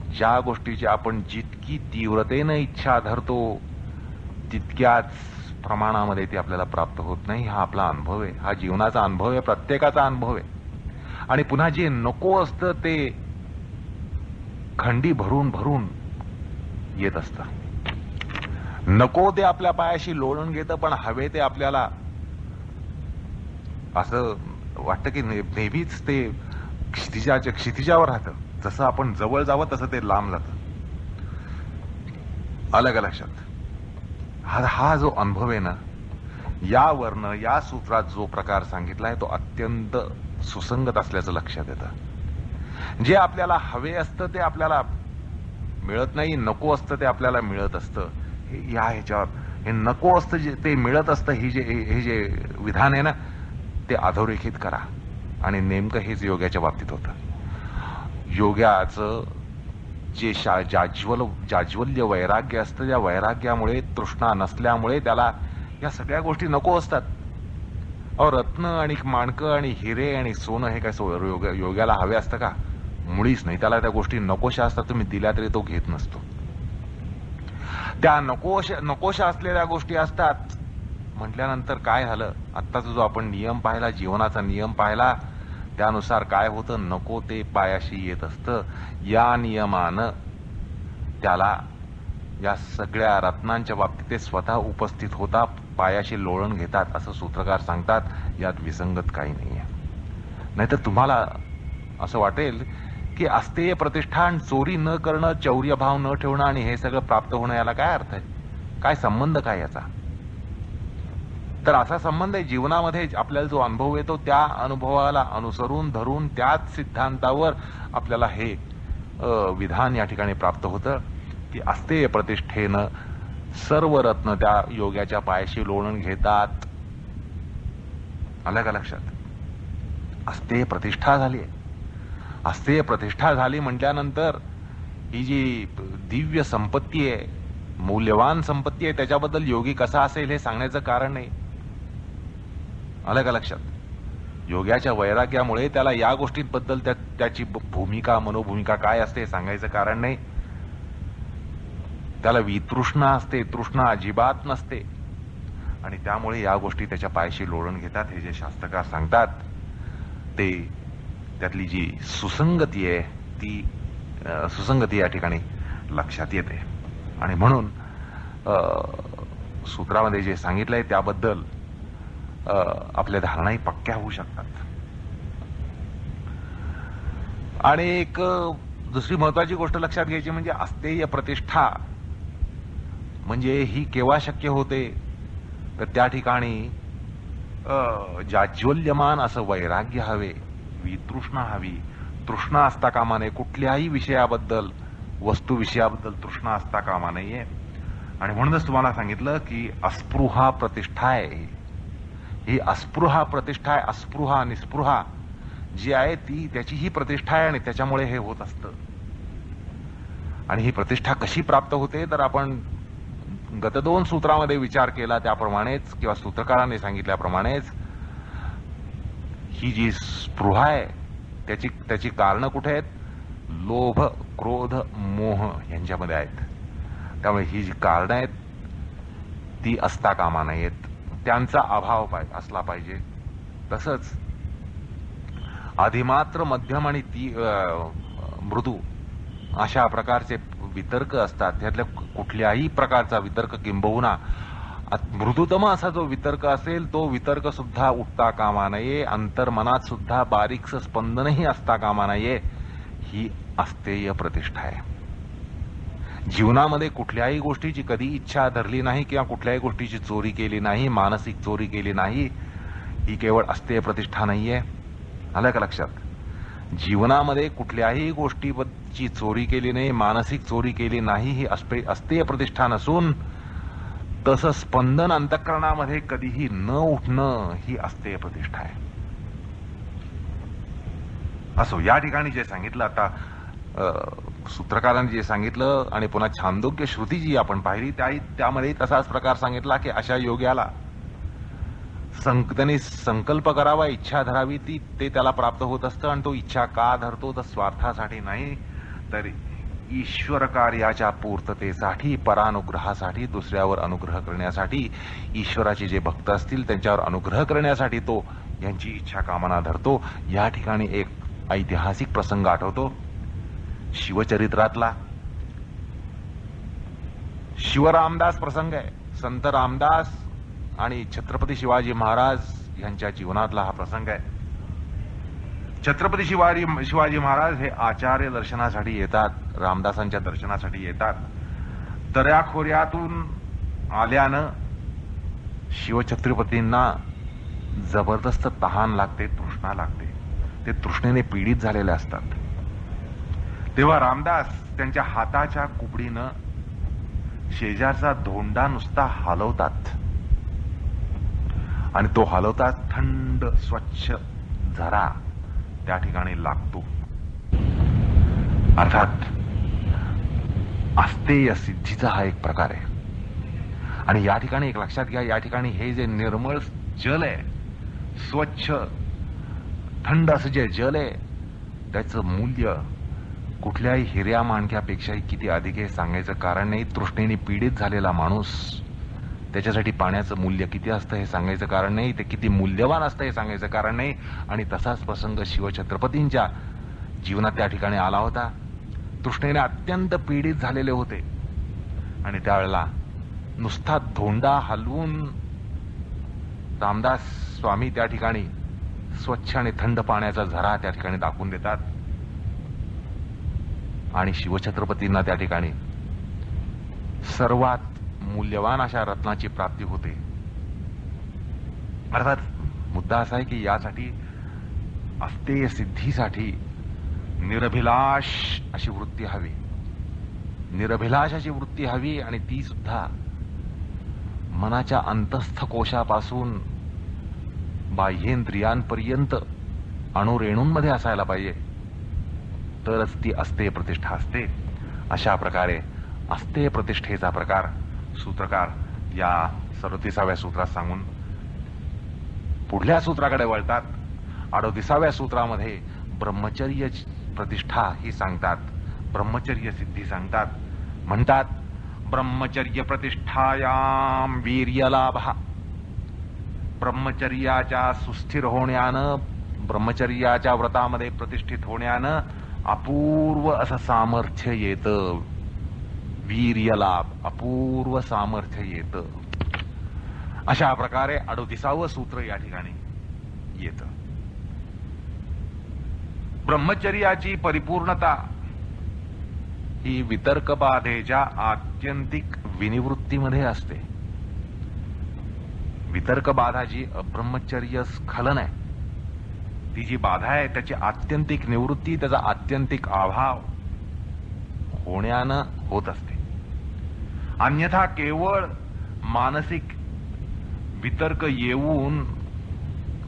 ज्या गोष्टीची आपण जितकी तीव्रतेनं इच्छा धरतो तितक्याच प्रमाणामध्ये ती आपल्याला प्राप्त होत नाही, हा आपला अनुभव आहे, हा जीवनाचा अनुभव आहे, प्रत्येकाचा अनुभव आहे. आणि पुन्हा जे नको असतं ते खंडी भरून भरून येत असतं. नको ते आपल्या पायाशी लोळून घेतं, पण हवे ते आपल्याला असं वाटतं की नेहमीच ते क्षितिजावर राहतं. जसं आपण जवळ जावं तसं ते लांब जातं. अलग लक्षात. हा जो अनुभव आहे ना, यावरनं, या सूत्रात जो प्रकार सांगितलाय तो अत्यंत सुसंगत असल्याचं लक्षात येतं. जे आपल्याला हवे असतं ते आपल्याला मिळत नाही, नको असतं ते आपल्याला मिळत असतं. या ह्याच्यावर हे नको असतं जे ते मिळत असतं, हे जे विधान आहे ना, ते अधोरेखित करा. आणि नेमकं हेच योग्याच्या बाबतीत होतं. योग्याचं जे जाज्वल्य वैराग्य असतं, त्या वैराग्यामुळे, तृष्णा नसल्यामुळे त्याला या सगळ्या गोष्टी नको असतात. अहो रत्न आणि माणकं आणि हिरे आणि सोनं हे काय योग्याला हवे असतं का? मुळीच नाही. त्याला त्या गोष्टी नकोशा असतात, तुम्ही दिल्या तरी तो घेत नसतो. त्या नकोशा असलेल्या गोष्टी असतात म्हटल्यानंतर काय झालं, आत्ताचा जो आपण नियम पाहिला, जीवनाचा नियम पाहिला, त्यानुसार काय होतं, नको ते पायाशी येत असतं. या नियमानं त्याला या सगळ्या रत्नांच्या बाबतीत ते स्वतः उपस्थित होता, पायाशी लोळण घेतात, असं सूत्रकार सांगतात. यात विसंगत काही नाहीये. नाहीतर तुम्हाला असं वाटेल की अस्तेय प्रतिष्ठान, चोरी न करणं, चौर्यभाव न ठेवणं आणि हे सगळं प्राप्त होणं, याला काय अर्थ आहे? काय संबंध काय याचा? तर असा संबंध आहे जीवनामध्ये. आपल्याला जो अनुभव येतो त्या अनुभवाला अनुसरून धरून त्याच सिद्धांतावर आपल्याला हे विधान या ठिकाणी प्राप्त होतं की अस्तेय प्रतिष्ठेनं सर्व रत्न त्या योग्याच्या पायाशी लोळण घेतात. आलं का लक्षात? अस्तेय प्रतिष्ठा झाली आहे. अस्तेय प्रतिष्ठा झाली म्हटल्यानंतर ही जी दिव्य संपत्ती आहे, मौल्यवान संपत्ती आहे, त्याच्याबद्दल योगी कसा असेल हे सांगण्याचं कारण नाही. आलं का लक्षात? योग्याच्या वैराग्यामुळे त्याला या गोष्टींबद्दल त्याची भूमिका, मनोभूमिका काय असते हे सांगायचं कारण नाही. त्याला वितृष्णा असते, तृष्णा अजिबात नसते. आणि त्यामुळे या गोष्टी त्याच्या पायाशी लोळण घेतात. हे जे शास्त्रकार सांगतात ते त्यातली जी सुसंगती आहे ती सुसंगती या ठिकाणी लक्षात येते. आणि म्हणून सूत्रामध्ये जे सांगितलंय त्याबद्दल आपल्या धारणाही पक्क्या होऊ शकतात. आणि एक दुसरी महत्वाची गोष्ट लक्षात घ्यायची म्हणजे अस्तेय प्रतिष्ठा म्हणजे ही केव्हा शक्य होते तर त्या ठिकाणी जाज्वल्यमान असं वैराग्य हवे, वितृष्णा हवी. तृष्णा असता कामा नये, कुठल्याही विषयाबद्दल वस्तू विषयाबद्दल तृष्णा असता कामा नये. आणि म्हणूनच तुम्हाला सांगितलं की अस्पृहा प्रतिष्ठा आहे. ही अस्पृहा प्रतिष्ठा आहे. अस्पृहा निस्पृहा जी आहे ती त्याची ही प्रतिष्ठा आहे आणि त्याच्यामुळे हे होत असतं. आणि ही प्रतिष्ठा कशी प्राप्त होते तर आपण गत 2 सूत्रामध्ये विचार केला त्याप्रमाणेच किंवा सूत्रकारांनी सांगितल्याप्रमाणेच ही जी स्पृहा आहे त्याची कारणं कुठे आहेत? लोभ, क्रोध, मोह यांच्यामध्ये आहेत. त्यामुळे ही जी कारणं आहेत ती असता कामा नयेत, त्यांचा अभाव असला पाहिजे. तसंच आधिमात्र, मध्यम आणि ती मृदू अशा प्रकारचे वितर्क असतात. त्यातल्या कुठल्याही प्रकारचा वितर्क किंबहुना मृदुतम असा जो वितर्क असेल तो वितर्क सुद्धा उठता कामा नये. अंतर्मनात सुद्धा बारीकसं स्पंदनही असता कामा नये. ही अस्तेय प्रतिष्ठा आहे. जीवनामध्ये कुठल्याही गोष्टीची कधी इच्छा धरली नाही किंवा कुठल्याही गोष्टीची चोरी केली नाही, मानसिक चोरी केली नाही, ही केवळ अस्तेय प्रतिष्ठा नाहीये. आलं का लक्षात? जीवनामध्ये कुठल्याही गोष्टीची चोरी केली नाही, मानसिक चोरी केली नाही, ही अस्तेय प्रतिष्ठा नसून तसं स्पंदन अंतःकरणामध्ये कधीही न उठणं ही अस्तेय प्रतिष्ठा आहे. असो, या ठिकाणी जे सांगितलं आता सूत्रकारांनी जे सांगितलं आणि पुन्हा छांदोग्य श्रुती जी आपण पाहिली त्यामध्ये तसाच प्रकार सांगितला की अशा योग्याला त्यांनी संकल्प करावा, इच्छा धरावी, ते त्याला प्राप्त होत असतं. आणि तो इच्छा का धरतो तर स्वार्थासाठी नाही तर ईश्वर कार्याच्या पूर्ततेसाठी, परानुग्रहासाठी, दुसऱ्यावर अनुग्रह करण्यासाठी, ईश्वराचे जे भक्त असतील त्यांच्यावर अनुग्रह करण्यासाठी तो यांची इच्छा कामना धरतो. या ठिकाणी एक ऐतिहासिक प्रसंग आठवतो शिवचरित्रातला. शिवरामदास प्रसंग आहे. संत रामदास आणि छत्रपती शिवाजी महाराज यांच्या जीवनातला हा प्रसंग आहे. छत्रपती शिवाजी महाराज हे आचार्य दर्शनासाठी येतात, रामदासांच्या दर्शनासाठी येतात. दऱ्याखोऱ्यातून आल्यानं शिवछत्रपतींना जबरदस्त तहान लागते, तृष्णा लागते. ते तृष्णेने पीडित झालेले असतात. तेव्हा रामदास त्यांच्या हाताच्या कुबडीनं शेजारचा धोंडा नुसता हलवतात आणि तो हलवतात थंड स्वच्छ झरा त्या ठिकाणी लागतो. अर्थात अस्तेय सिद्धीचा हा एक प्रकार आहे. आणि या ठिकाणी एक लक्षात घ्या, या ठिकाणी हे जे निर्मळ जल आहे, स्वच्छ थंड असं जे जल आहे त्याचं मूल्य कुठल्याही हिऱ्या माणक्यापेक्षाही किती अधिक आहे सांगायचं कारण नाही. तृष्णेने पीडित झालेला माणूस त्याच्यासाठी पाण्याचं मूल्य किती असतं हे सांगायचं कारण नाही. ते किती मूल्यवान असतं हे सांगायचं कारण नाही. आणि तसाच प्रसंग शिवछत्रपतींच्या जीवनात त्या ठिकाणी आला होता. तृष्णेने अत्यंत पीडित झालेले होते आणि त्यावेळेला नुसता धोंडा हलवून रामदास स्वामी त्या ठिकाणी स्वच्छ आणि थंड पाण्याचा झरा त्या ठिकाणी दाखवून देतात आणि शिवछत्रपतींना त्या ठिकाणी सर्वात मूल्यवान अशा रत्नाची प्राप्ती होते. अर्थात मुद्दा असा आहे की यासाठी अस्तेय सिद्धीसाठी निरभिलाष अशी वृत्ती हवी, निरभिलाष अशी वृत्ती हवी. आणि ती सुद्धा मनाच्या अंतस्थ कोशापासून बाह्येंद्रियांपर्यंत अणुरेणूंमध्ये असायला पाहिजे, तरच ती अस्तेय प्रतिष्ठा असते. अशा प्रकारे अस्तेय प्रतिष्ठेचा प्रकार सूत्रकार या 37व्या सूत्रात सांगून पुढल्या सूत्राकडे वळतात. 38व्या सूत्रामध्ये ब्रह्मचर्य प्रतिष्ठा ही सांगतात, ब्रह्मचर्य सिद्धी सांगतात. म्हणतात ब्रह्मचर्य प्रतिष्ठायाम वीर्यलाभ ब्रह्मचर्याच्या सुस्थिर होण्यानं, ब्रह्मचर्याच्या व्रतामध्ये प्रतिष्ठित होण्यानं अपूर्व असं सामर्थ्य येतं, वीर्य लाभ, अपूर्व सामर्थ्य येतं. अशा प्रकारे 38वं सूत्र या ठिकाणी येतं. ब्रह्मचर्याची परिपूर्णता ही वितर्कबाधेच्या आत्यंतिक विनिवृत्तीमध्ये असते. वितर्कबाधा जी अब्रह्मचर्य स्खलन आहे, ती जी बाधा आहे त्याची आत्यंतिक निवृत्ती, त्याचा आत्यंतिक अभाव होण्यानं होत असते. अन्यथा केवळ मानसिक वितर्क येऊन,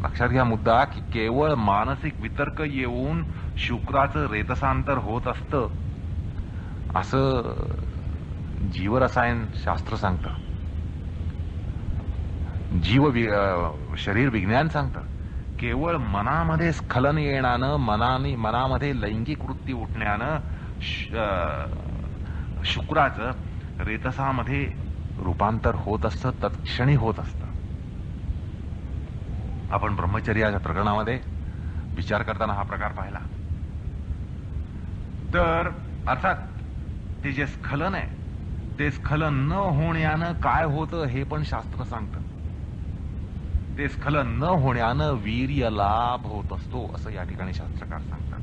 लक्षात घ्या मुद्दा, की केवळ मानसिक वितर्क येऊन शुक्राचं रेतसांतर होत असतं असं जीवरसायन शास्त्र सांगतं, शरीर विज्ञान सांगतं. केवळ मनामध्ये स्खलन येण्यानं, मनामध्ये लैंगिक वृत्ती उठण्यानं शुक्राचं रेतसामध्ये रूपांतर होत असतं, तत्क्षणी होत असतं. आपण ब्रह्मचर्याच्या प्रकरणामध्ये विचार करताना हा प्रकार पाहिला. तर अर्थात ते जे स्खलन आहे, ते स्खलन न होण्यानं काय होतं हे पण शास्त्र सांगतं. ते स्खलन न होण्यानं वीर्य लाभ होत असतो, असं या ठिकाणी शास्त्रकार सांगतात.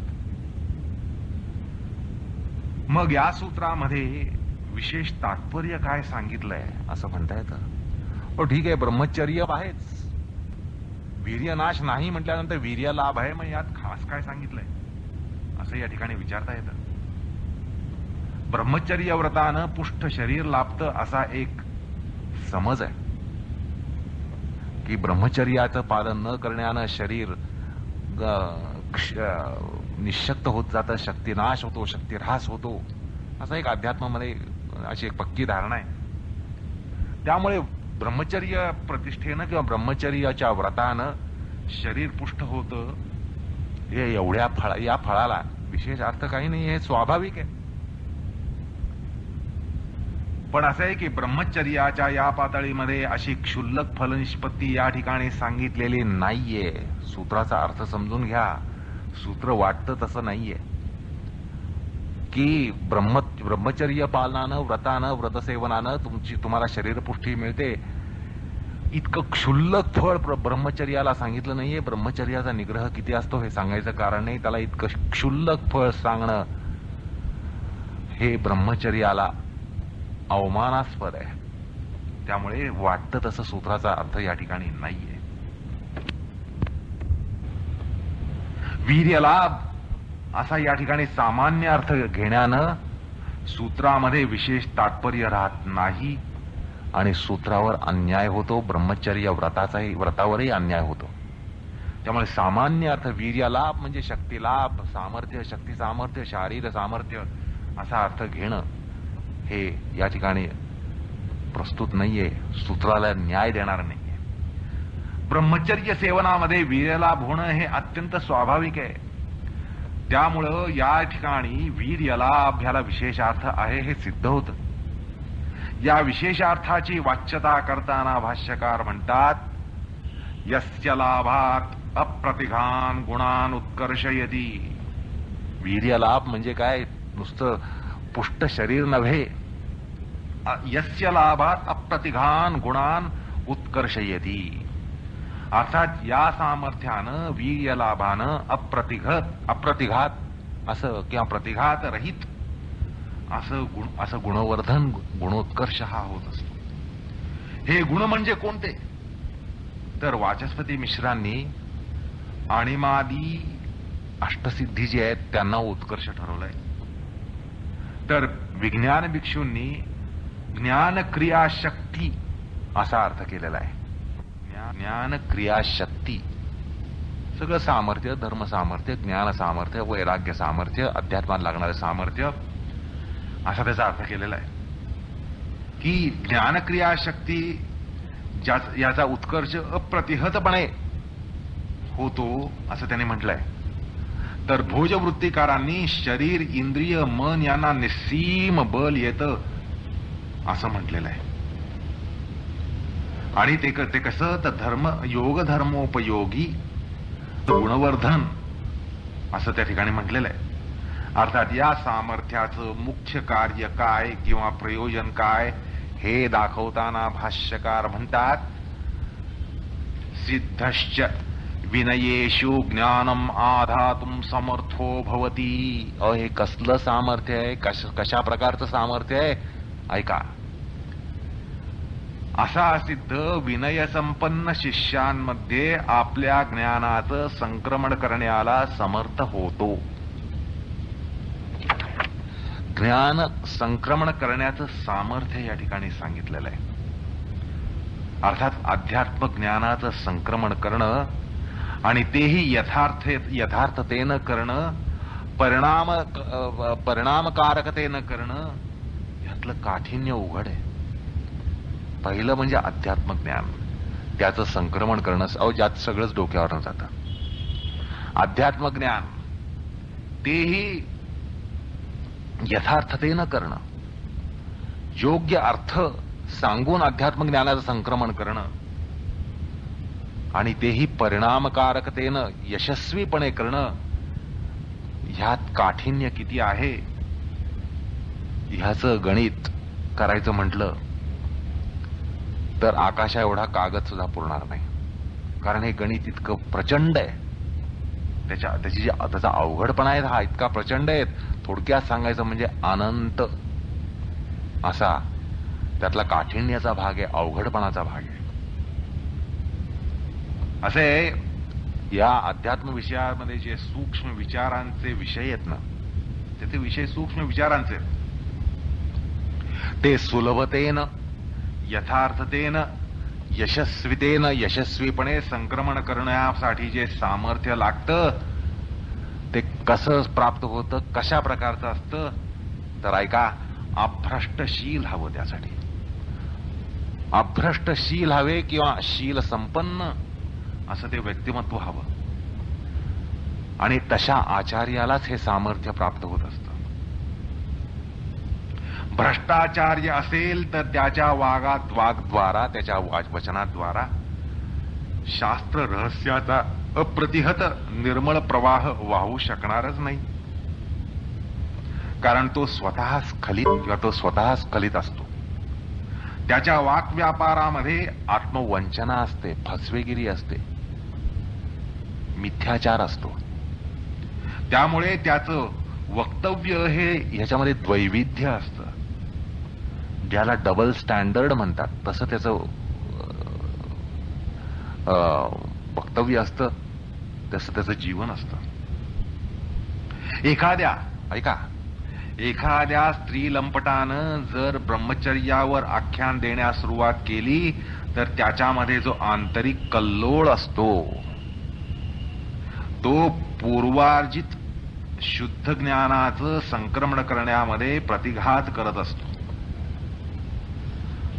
मग या सूत्रामध्ये विशेष तात्पर्य काय सांगितलंय असं म्हणता येतं. हो ठीक आहे, ब्रह्मचर्य आहेच, वीर्यनाश नाही म्हटल्यानंतर वीर्य लाभ आहे, मग यात खास काय सांगितलंय असं या ठिकाणी विचारता येतं. ब्रह्मचर्य व्रतानं पुष्ट शरीर लाभतं असा एक समज आहे की ब्रह्मचर्याचं पालन न करण्यानं शरीर निशक्त होत जातं, शक्तिनाश होतो, शक्तिऱ्हास होतो, असा एक अध्यात्मामध्ये अशी एक पक्की धारणा आहे. त्यामुळे ब्रह्मचर्य प्रतिष्ठेनं किंवा ब्रह्मचर्याच्या व्रतानं शरीर पुष्ट होतं, हे या फळाला विशेष अर्थ काही नाही, हे स्वाभाविक आहे. पण असं आहे की ब्रह्मचर्याच्या या पातळीमध्ये अशी क्षुल्लक फलनिष्पत्ती या ठिकाणी सांगितलेली नाहीये. सूत्राचा अर्थ समजून घ्या. सूत्र वाटतं तसं नाहीये की ब्रह्मचर्य पालनानं, व्रतानं, व्रतसेवनानं तुम्हाला शरीरपुष्टी मिळते, इतकं क्षुल्लक फळ ब्रह्मचर्याला सांगितलं नाहीये. ब्रह्मचर्याचा निग्रह किती असतो हे सांगायचं कारण नाही, त्याला इतकं क्षुल्लक फळ सांगणं हे ब्रह्मचर्याला अवमानास्पद आहे. त्यामुळे वाटतं तसं सूत्राचा अर्थ या ठिकाणी नाहीये. वीर्यलाभ असा या ठिकाणी सामान्य अर्थ घेण्यानं सूत्रामध्ये विशेष तात्पर्य राहत नाही आणि सूत्रावर अन्याय होतो, ब्रह्मचर्य व्रतावरही अन्याय होतो. त्यामुळे सामान्य अर्थ वीर्यलाभ म्हणजे शक्तिलाभ, सामर्थ्य, शक्ती सामर्थ्य, शारीर सामर्थ्य असा अर्थ घेणं हे या ठिकाणी प्रस्तुत नाहीये, सूत्राला न्याय देणार नाहीये. ब्रह्मचर्य सेवनामध्ये वीर्यलाभ होणं हे अत्यंत स्वाभाविक आहे. त्यामुळं या ठिकाणी वीर्यलाभ ह्याला विशेषार्थ आहे हे सिद्ध होतं. या विशेषार्थाची वाच्यता करताना भाष्यकार म्हणतात, यस्य लाभात अप्रतिघान गुणान उत्कर्षयति. वीर्यलाभ म्हणजे काय, नुसतं पुष्ट शरीर नव्हे. यस्य लाभात अप्रतिघान गुणान उत्कर्षयति, अर्थात या सामर्थ्यानं, वीर्यलाभानं अप्रतिघात असं किंवा प्रतिघात रहित असं गुणवर्धन, गुणोत्कर्ष हा होत असतो. हे गुण म्हणजे कोणते, तर वाचस्पती मिश्रांनी अणिमादी अष्टसिद्धी जी आहेत त्यांना उत्कर्ष ठरवलंय. तर विज्ञान भिक्षूंनी ज्ञान क्रिया शक्ती असा अर्थ केलेला आहे. ज्ञान क्रिया शक्ती, सगळं सामर्थ्य, धर्म सामर्थ्य, ज्ञान सामर्थ्य, वैराग्य सामर्थ्य, अध्यात्मात लागणारं सामर्थ्य असा त्याचा अर्थ केलेला आहे की ज्ञानक्रिया शक्ती याचा उत्कर्ष अप्रतिहतपणे होतो असं त्याने म्हटलंय. तर भोजवृत्तीकारांनी शरीर, इंद्रिय, मन यांना निस्सीम बल येतं असं म्हटलेलं आहे. आणि ते कसं तर योग धर्मोपयोगी गुणवर्धन असं त्या ठिकाणी म्हटलेलं आहे. अर्थात या सामर्थ्याचं मुख्य कार्य काय किंवा प्रयोजन काय हे दाखवताना भाष्यकार म्हणतात, सिद्धश्च विनयेषु ज्ञानम आधातुम समर्थो भवती. हे कसलं सामर्थ्य आहे, कशा प्रकारचं सामर्थ्य आहे ऐका. असा सिद्ध विनय संपन्न शिष्यांमध्ये आपल्या ज्ञानाचं संक्रमण करण्याला समर्थ होतो. ज्ञान संक्रमण करण्याचं सामर्थ्य या ठिकाणी सांगितलेलं आहे. अर्थात अध्यात्म ज्ञानाचं संक्रमण करणं आणि तेही यथार्थतेनं करणं, परिणामकारकतेनं करणं, यातलं काठिण्य उघड आहे. पहिलं म्हणजे अध्यात्म ज्ञान, त्याचं संक्रमण करणं, ज्यात सगळंच डोक्यावरनं जातं. अध्यात्म ज्ञान तेही यथार्थतेनं करणं, योग्य अर्थ सांगून अध्यात्म ज्ञानाचं संक्रमण करणं आणि तेही परिणामकारकतेनं यशस्वीपणे करणं, ह्यात काठिण्य किती आहे ह्याचं गणित करायचं म्हटलं तर आकाशा एवढा कागद सुद्धा पुरणार नाही. कारण हे गणित इतकं प्रचंड आहे, त्याचा अवघडपणा आहे हा इतका प्रचंड आहे. थोडक्यात सांगायचं म्हणजे अनंत असा त्यातला काठिण्याचा भाग आहे, अवघडपणाचा भाग आहे. असे या अध्यात्म विषयामध्ये जे सूक्ष्म विचारांचे विषय आहेत ना, ते विषय सूक्ष्म विचारांचे, ते सुलभतेनं, यथार्थतेनं, यशस्वीतेनं, यशस्वीपणे संक्रमण करण्यासाठी जे सामर्थ्य लागतं ते कसं प्राप्त होतं, कशा प्रकारचं असतं तर ऐका, अभ्रष्टशील हवं. त्यासाठी अभ्रष्टशील हवे किंवा शील संपन्न असं ते व्यक्तिमत्व हवं. आणि तशा आचार्यालाच हे सामर्थ्य प्राप्त होत असतं. भ्रष्टाचार्य असेल तर त्याच्या वागद्वारा, त्याच्या वचनाद्वारा शास्त्र रहस्याचा अप्रतिहत निर्मळ प्रवाह वाहू शकणारच नाही. कारण तो स्वतः स्खलित किंवा तो स्वतः स्खलित असतो. त्याच्या वाक्व्यापारामध्ये आत्मवंचना असते, फसवेगिरी असते, मिथ्याचार असतो. त्यामुळे त्याचं वक्तव्य हे ह्याच्यामध्ये द्वैविध्य असतं. ज्याला डबल स्टँडर्ड म्हणतात तसं त्याचं वक्तव्य असतं, तसं त्याचं जीवन असतं. एखाद्या स्त्री लंपटानं जर ब्रह्मचर्यावर आख्यान देण्यास सुरुवात केली तर त्याच्यामध्ये जो आंतरिक कल्लोळ असतो तो पूर्वार्जित शुद्ध ज्ञानाचं संक्रमण करण्यामध्ये प्रतिघात करत असतो.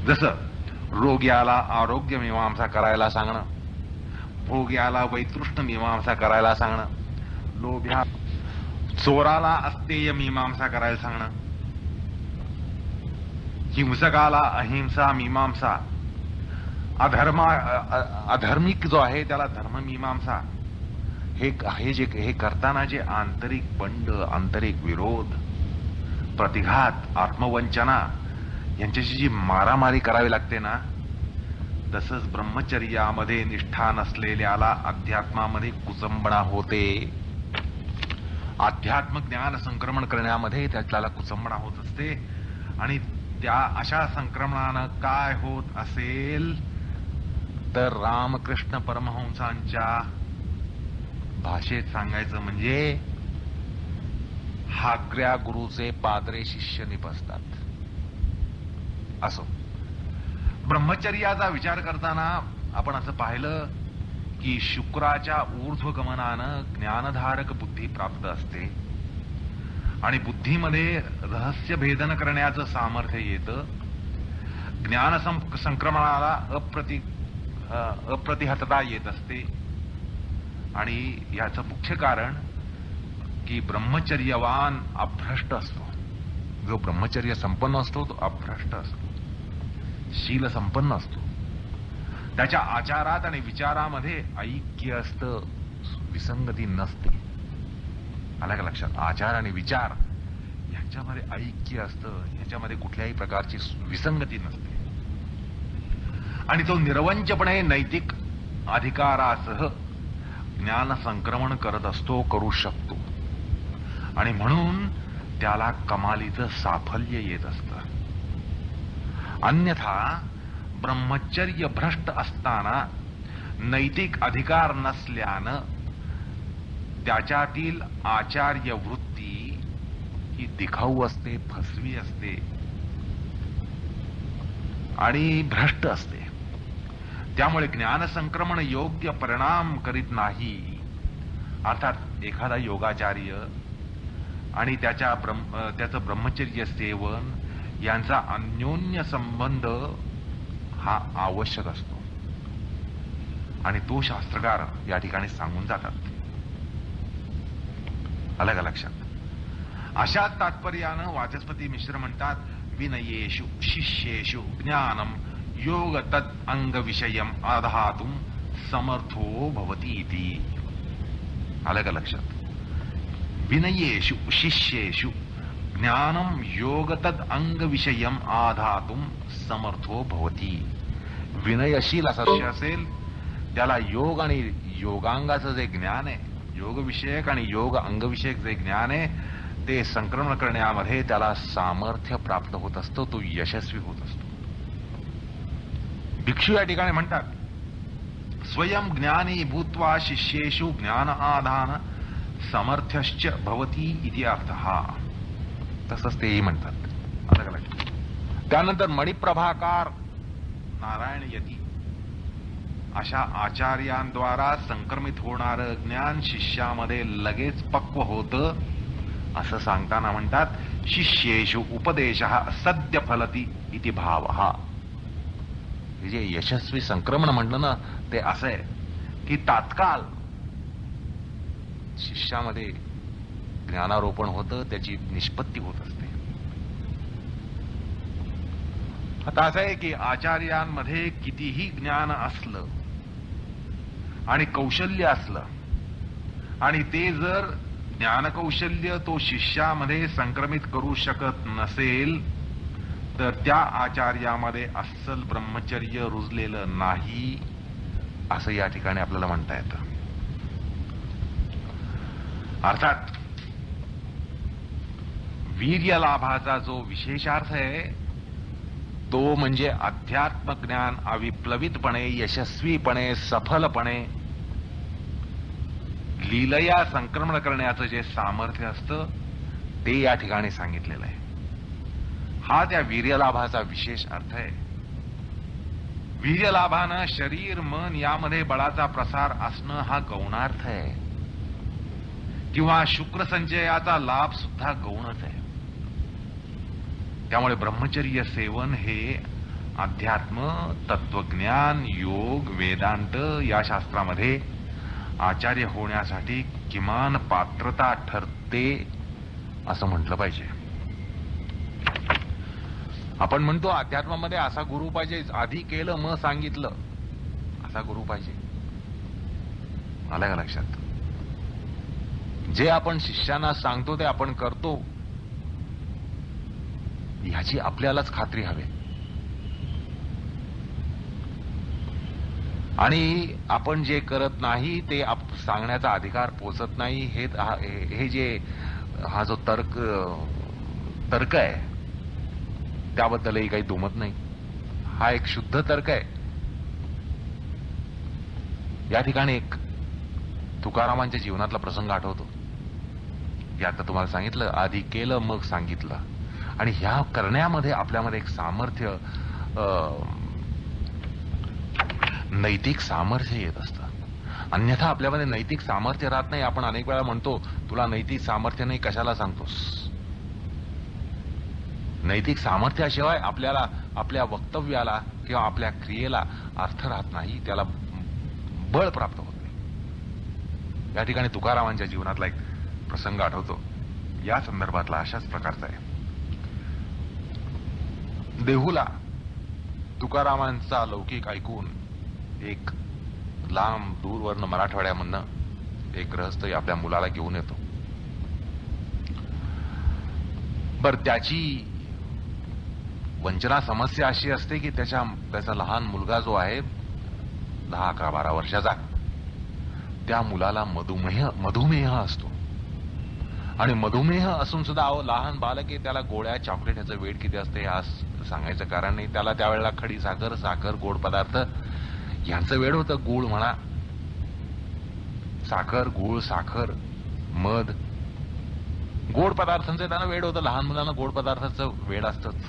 जसं रोग्याला आरोग्य मीमांसा करायला सांगणं, भोग्याला वैतृष्ण मीमांसा करायला सांगणं, चोराला अस्तेय मीमांसा करायला सांगणं, हिंसकाला अहिंसा मीमांसा, अधर्मिक जो आहे त्याला धर्म मीमांसा, हे करताना जे आंतरिक बंड, आंतरिक विरोध, प्रतिघात, आत्मवंचना यांच्याशी जी मारामारी करावी लागते ना, तसंच ब्रह्मचर्यामध्ये निष्ठा नसलेल्याला अध्यात्मामध्ये कुचंबणा होते. अध्यात्म ज्ञान संक्रमण करण्यामध्ये त्याला कुचंबणा होत असते. आणि त्या अशा संक्रमणानं काय होत असेल तर रामकृष्ण परमहंसांच्या भाषेत सांगायचं म्हणजे हागऱ्या गुरुचे पादरे शिष्य निपसतात. असो, ब्रह्मचर्याचा विचार करताना आपण असं पाहिलं की शुक्राच्या ऊर्ध्वगमनानं ज्ञानधारक बुद्धी प्राप्त असते आणि बुद्धीमध्ये रहस्य भेदन करण्याचं सामर्थ्य येतं. ज्ञान संक्रमणाला अप्रतिहतता येत असते. आणि याचं मुख्य कारण की ब्रह्मचर्यवान अभ्रष्ट असतो. जो ब्रह्मचर्य संपन्न असतो तो अभ्रष्ट असतो, शील संपन्न असतो. त्याच्या आचारात आणि विचारामध्ये ऐक्य असतं, विसंगती नसते. आलं का लक्षात? आचार आणि विचार ह्याच्यामध्ये ऐक्य असतं, ह्याच्यामध्ये कुठल्याही प्रकारची विसंगती नसते. आणि तो निरवंचपणे नैतिक अधिकारासह ज्ञान संक्रमण करत असतो, करू शकतो. आणि म्हणून त्याला कमालीचं साफल्य येत असतं. अन्यथा ब्रह्मचर्य भ्रष्ट असताना, नैतिक अधिकार नसल्यानं त्याच्यातील आचार्य वृत्ती ही दिखाऊ असते, फसवी असते आणि भ्रष्ट असते. त्यामुळे ज्ञान संक्रमण योग्य परिणाम करीत नाही. अर्थात एखादा योगाचार्य आणि त्याचं ब्रह्मचर्य सेवन यांचा अन्योन्य संबंध हा आवश्यक असतो आणि तो शास्त्रकार या ठिकाणी सांगून जातात. आलं का लक्षात? अशाच तात्पर्यानं वाचस्पती मिश्र म्हणतात, विनयेषु शिष्येषु ज्ञानम योग तद अंग विषयम आधातुम समर्थो भवती इति. आलं का लक्षात? विनयेषु शिष्येषु ज्ञानम योग तद अंग विषयम आधातुम समर्थो भवती. विनयशील असा शिष्य असेल त्याला योग आणि योगांगाचं जे ज्ञान आहे, योग विषयक आणि योग अंगविषयक जे ज्ञान आहे ते संक्रमण करण्यामध्ये त्याला सामर्थ्य प्राप्त होत असतं, तो यशस्वी होत असतो. भिक्षू या ठिकाणी म्हणतात, स्वयं ज्ञानी भूत्वा शिष्येषु ज्ञान आधान समर्थ्यश्च भवती इति अर्थः. तसंच तेही म्हणतात. अलग अलग. त्यानंतर मणिप्रभाकार नारायण यती अशा आचार्यांद्वारा संक्रमित होणारं ज्ञान शिष्यामध्ये लगेच पक्व होतं असं सांगताना म्हणतात, शिष्येषु उपदेशः सद्य फलती इति भावः. जे यशस्वी संक्रमण म्हणलं ना ते असं आहे की तात्काळ शिष्यामध्ये ज्ञानारोपण होतं, त्याची निष्पत्ती होत असते. आता असं आहे की आचार्यांमध्ये कितीही ज्ञान असलं आणि कौशल्य असलं आणि ते जर ज्ञानकौशल्य तो शिष्यामध्ये संक्रमित करू शकत नसेल तर त्या आचार्यामध्ये अस्सल ब्रह्मचर्य रुजलेलं नाही असं या ठिकाणी आपल्याला म्हणता येतं. अर्थात वीर्य लाभाचा जो विशेषार्थ आहे तो म्हणजे अध्यात्म ज्ञान अविप्लवितपणे, यशस्वीपणे, सफलपणे लीलया संक्रमण करण्याचं जे सामर्थ्य असतं ते या ठिकाणी सांगितलेलं आहे. हा त्या वीर्यलाभाचा विशेष अर्थ आहे. वीर्यलाभानं शरीर मन यामध्ये बळाचा प्रसार असणं हा गौणार्थ आहे किंवा शुक्र संचयाचा लाभ सुद्धा गौणच आहे. त्यामुळे ब्रह्मचर्य सेवन हे अध्यात्म, तत्वज्ञान, योग, वेदांत या शास्त्रामध्ये आचार्य होण्यासाठी किमान पात्रता ठरते असं म्हटलं पाहिजे. आपण म्हणतो अध्यात्मामध्ये असा गुरु पाहिजे, आधी केलं मग सांगितलं असा गुरु पाहिजे. आलं का लक्षात? जे आपण शिष्यांना सांगतो ते आपण करतो ह्याची आपल्यालाच खात्री हवी. आणि आपण जे करत नाही ते सांगण्याचा अधिकार पोचत नाही. हे जे हा जो तर्क आहे त्याबद्दलही काही दुमत नाही. हा एक शुद्ध तर्क आहे. या ठिकाणी एक तुकारामांच्या जीवनातला प्रसंग आठवतो की आता तुम्हाला सांगितलं, आधी केलं मग सांगितलं. आणि ह्या करण्यामध्ये आपल्यामध्ये एक सामर्थ्य, नैतिक सामर्थ्य येत असतं. अन्यथा आपल्यामध्ये नैतिक सामर्थ्य राहत नाही. आपण अनेक वेळा म्हणतो तुला नैतिक सामर्थ्य नाही, कशाला सांगतोस. नैतिक सामर्थ्याशिवाय आपल्याला आपल्या वक्तव्याला किंवा आपल्या क्रियेला अर्थ राहत नाही, त्याला बळ प्राप्त होत नाही. या ठिकाणी तुकारामांच्या जीवनातला एक प्रसंग आठवतो. या संदर्भातला अशाच प्रकारचा आहे. देहूला तुकारामांचा लौकिक ऐकून एक लांब दूरवरनं मराठवाड्यामधनं एक गृहस्थ आपल्या मुलाला घेऊन येतो. बर त्याची वंचना समस्या अशी असते की त्याचा लहान मुलगा जो आहे 10, 11, 12 वर्षाचा, त्या मुलाला मधुमेह असतो. आणि मधुमेह असून सुद्धा लहान बालक आहे, त्याला गोळ्या चॉकलेट ह्याचं वेट किती असते आज सांगायचं कारण नाही. त्याला त्यावेळेला खडी साखर गोड पदार्थ ह्यांचं वेड होतं. गुळ म्हणा, साखर मध, गोड पदार्थांचं त्यांना वेड होतं. लहान मुलांना गोड पदार्थाचं वेड असतंच.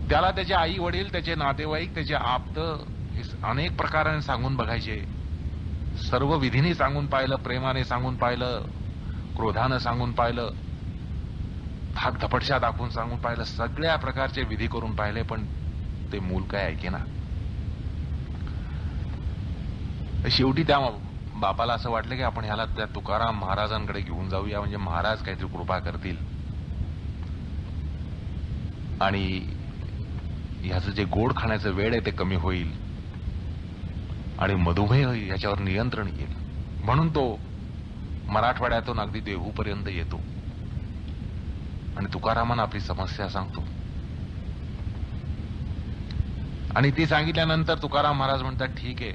त्याला त्याचे आई वडील, त्याचे नातेवाईक, त्याचे आप्त अनेक प्रकाराने सांगून बघायचे. सर्व विधीने सांगून पाहिलं, प्रेमाने सांगून पाहिलं, क्रोधानं सांगून पाहिलं, धाक धपटशा दाखवून सांगून पाहिलं, सगळ्या प्रकारचे विधी करून पाहिले, पण ते मूल काय ऐकेना. शेवटी त्या बापाला असं वाटलं की आपण ह्याला त्या तुकाराम महाराजांकडे घेऊन जाऊया, म्हणजे महाराज काहीतरी कृपा करतील आणि ह्याचं जे गोड खाण्याचं वेळ आहे ते कमी होईल आणि मधुमेह याच्यावर नियंत्रण येईल. म्हणून तो मराठवाड्यातून अगदी देहूपर्यंत येतो आणि तुकारामांना आपली समस्या सांगतो. आणि ती सांगितल्यानंतर तुकाराम महाराज म्हणतात, ठीक आहे,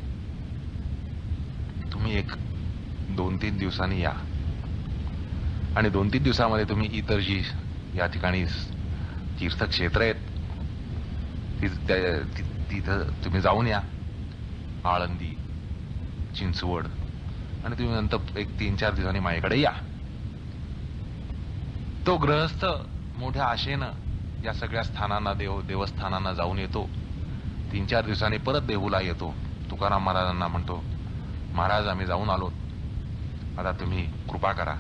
तुम्ही 2-3 दिवसांनी या आणि 2-3 दिवसामध्ये तुम्ही इतर जी या ठिकाणी तीर्थक्षेत्र आहेत तिथं तुम्ही जाऊन या, आळंदी, चिंचवड, आणि तुम्ही नंतर 3-4 दिवसांनी माझ्याकडे या. तो गृहस्थ मोठ्या आशेनं या सगळ्या स्थानांना देवस्थानांना जाऊन येतो. 3-4 दिवसांनी परत देहूला येतो. तुकाराम महाराजांना म्हणतो, महाराज आम्ही जाऊन आलो, आता तुम्ही कृपा करा,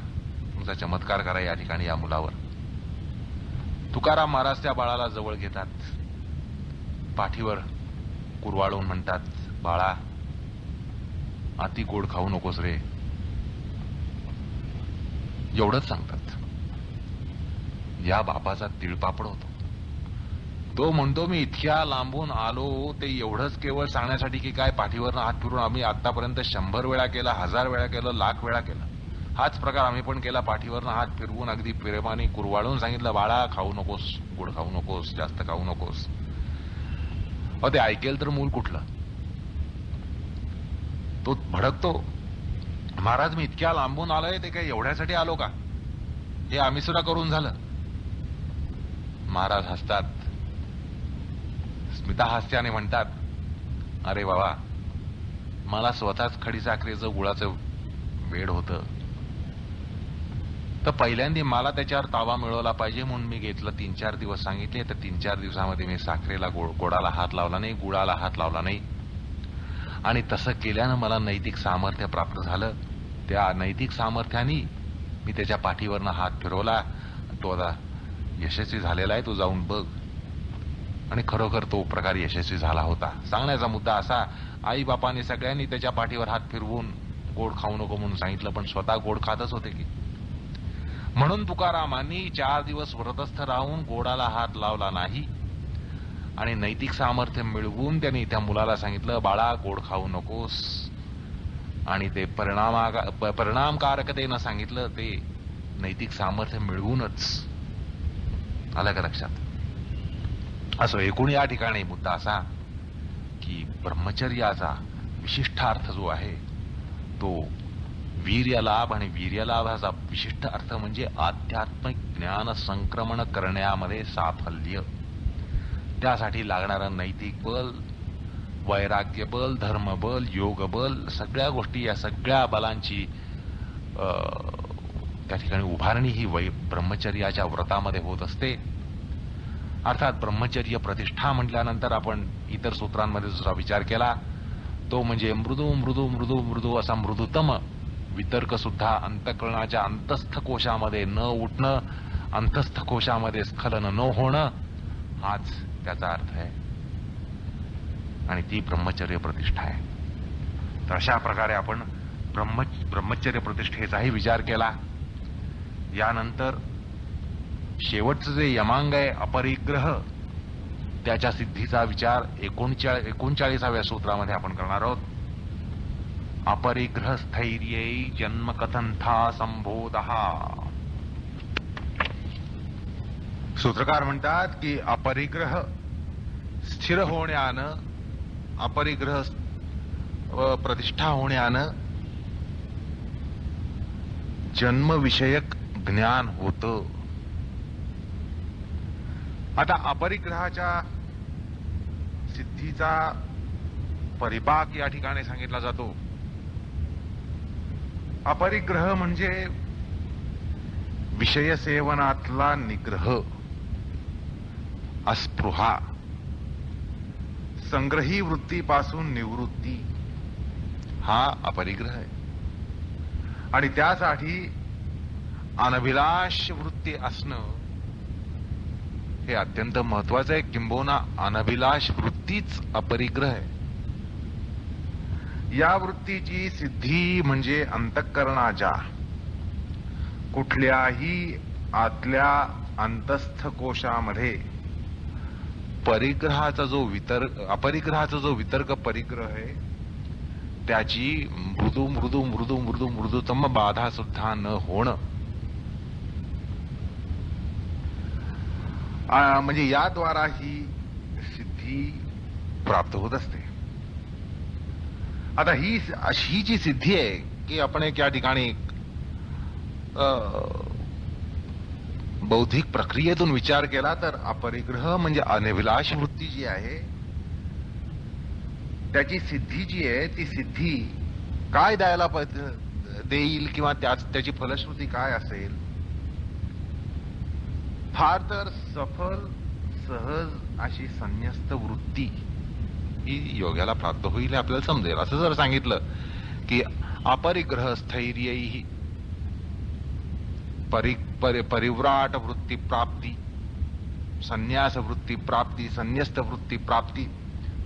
तुमचा चमत्कार करा या ठिकाणी या मुलावर. तुकाराम महाराज त्या बाळाला जवळ घेतात, पाठीवर कुरवाळून म्हणतात, बाळा अति गोड खाऊ नकोस रे, एवढंच सांगतात. या बापाचा तिळपापड होतो. तो म्हणतो, मी इतक्या लांबून आलो ते एवढंच केवळ सांगण्यासाठी की काय पाठीवरनं हात फिरून आम्ही आतापर्यंत 100 वेळा केला, 1000 वेळा केलं, 1,00,000 वेळा केलं. हाच प्रकार आम्ही पण केला. पाठीवरनं हात फिरवून अगदी प्रेमाने कुरवाळून सांगितलं, बाळा खाऊ नकोस, गोड खाऊ नकोस, जास्त खाऊ नकोस. ते ऐकेल तर मूल कुठलं. तो भडकतो, महाराज मी इतक्या लांबून आलोय ते काय एवढ्यासाठी आलो का, हे आम्ही सुद्धा करून झालं. महाराज हसतात, स्मिता हास्याने म्हणतात, अरे बाबा मला स्वतःच खडीसाखरेचं गुळाचं वेड होतं, तर पहिल्यांदा मला त्याच्यावर ताबा मिळवला पाहिजे म्हणून मी घेतलं. 3-4 दिवस सांगितले, तर 3-4 दिवसामध्ये मी साखरेला गोडाला हात लावला नाही, गुळाला हात लावला नाही. आणि तसं केल्यानं मला नैतिक सामर्थ्य प्राप्त झालं. त्या नैतिक सामर्थ्याने मी त्याच्या पाठीवरनं हात फिरवला. तो आता यशस्वी झालेला आहे, तो जाऊन बघ. आणि खरोखर तो प्रकार यशस्वी झाला होता. सांगण्याचा मुद्दा असा, आई बापाने सगळ्यांनी त्याच्या पाठीवर हात फिरवून गोड खाऊ नको म्हणून सांगितलं, पण स्वतः गोड खातच होते की. म्हणून तुकारामांनी 4 दिवस व्रतस्थ राहून गोडाला हात लावला नाही आणि नैतिक सामर्थ्य मिळवून त्यांनी त्या मुलाला सांगितलं, बाळा गोड खाऊ नकोस. आणि ते परिणामकारकतेनं सांगितलं, ते नैतिक सामर्थ्य मिळवूनच. आलं का लक्षात? असं एकूण या ठिकाणी मुद्दा असा की ब्रह्मचर्याचा विशिष्ट अर्थ जो आहे तो वीर्यलाभ, आणि वीर्यलाभाचा विशिष्ट अर्थ म्हणजे आध्यात्मिक ज्ञान संक्रमण करण्यामध्ये साफल्य. त्यासाठी लागणारं नैतिक बल, वैराग्य बल, धर्मबल, योग बल, सगळ्या गोष्टी, या सगळ्या बलांची त्या ठिकाणी उभारणी ही ब्रह्मचर्याच्या व्रतामध्ये होत असते. अर्थात ब्रह्मचर्य प्रतिष्ठा म्हटल्यानंतर आपण इतर सूत्रांमध्ये दुसरा विचार केला तो म्हणजे मृदू मृदू मृदू मृदू असा मृदुतम वितर्क सुद्धा अंतःकरणाच्या अंतस्थ कोशामध्ये न उठणं, अंतस्थ कोशामध्ये स्खलन न होणं, हाच त्याचा अर्थ आहे. आणि ती ब्रह्मचर्य प्रतिष्ठा आहे. तर अशा प्रकारे आपण ब्रह्मचर्य प्रतिष्ठेचाही विचार केला. यानंतर शेवटचं जे यमांग आहे अपरिग्रह, त्याच्या सिद्धीचा विचार 39व्या सूत्रामध्ये आपण करणार आहोत. अपरिग्रह स्थैर्यै जन्मकथंथा संबोधः. सूत्रकार म्हणतात की अपरिग्रह स्थिर होण्यानं, अपरिग्रह प्रतिष्ठा होण्यानं जन्मविषयक ज्ञान होतं. आता अपरिग्रहाच्या सिद्धीचा परिपाक या ठिकाणी सांगितला जातो. अपरिग्रह म्हणजे विषय सेवनातला निग्रह, अस्पृहा, संग्रही वृत्तीपासून निवृत्ती, हा अपरिग्रह आहे. आणि त्यासाठी अनभिलाष वृत्ती असणं हे अत्यंत महत्वाचं आहे. किंबहुना अनभिलाष वृत्तीच अपरिग्रह आहे. या वृत्तीची सिद्धी म्हणजे अंतःकरणाच्या कुठल्याही आतल्या अंतस्थ कोशामध्ये परिग्रहाचा जो वितर्क परिग्रह आहे त्याची मृदुतम बाधा सुद्धा न होणं, म्हणजे याद्वारा ही सिद्धी प्राप्त होत असते. आता ही अशी जी सिद्धी आहे की आपण एक या ठिकाणी बौद्धिक प्रक्रियेतून विचार केला तर अपरिग्रह म्हणजे अनभिलाष वृत्ती जी आहे त्याची सिद्धी जी आहे ती सिद्धी काय द्यायला देईल किंवा त्याची फलश्रुती काय असेल. फार तर सफल सहज अशी संन्यस्त वृत्ती ही योग्याला प्राप्त होईल हे आपल्याला समजेल. असं जर सांगितलं की अपरिग्रह स्थैर्यैहि परिव्राट वृत्ती प्राप्ती, संन्यास वृत्ती प्राप्ती, संन्यस्त वृत्ती प्राप्ती,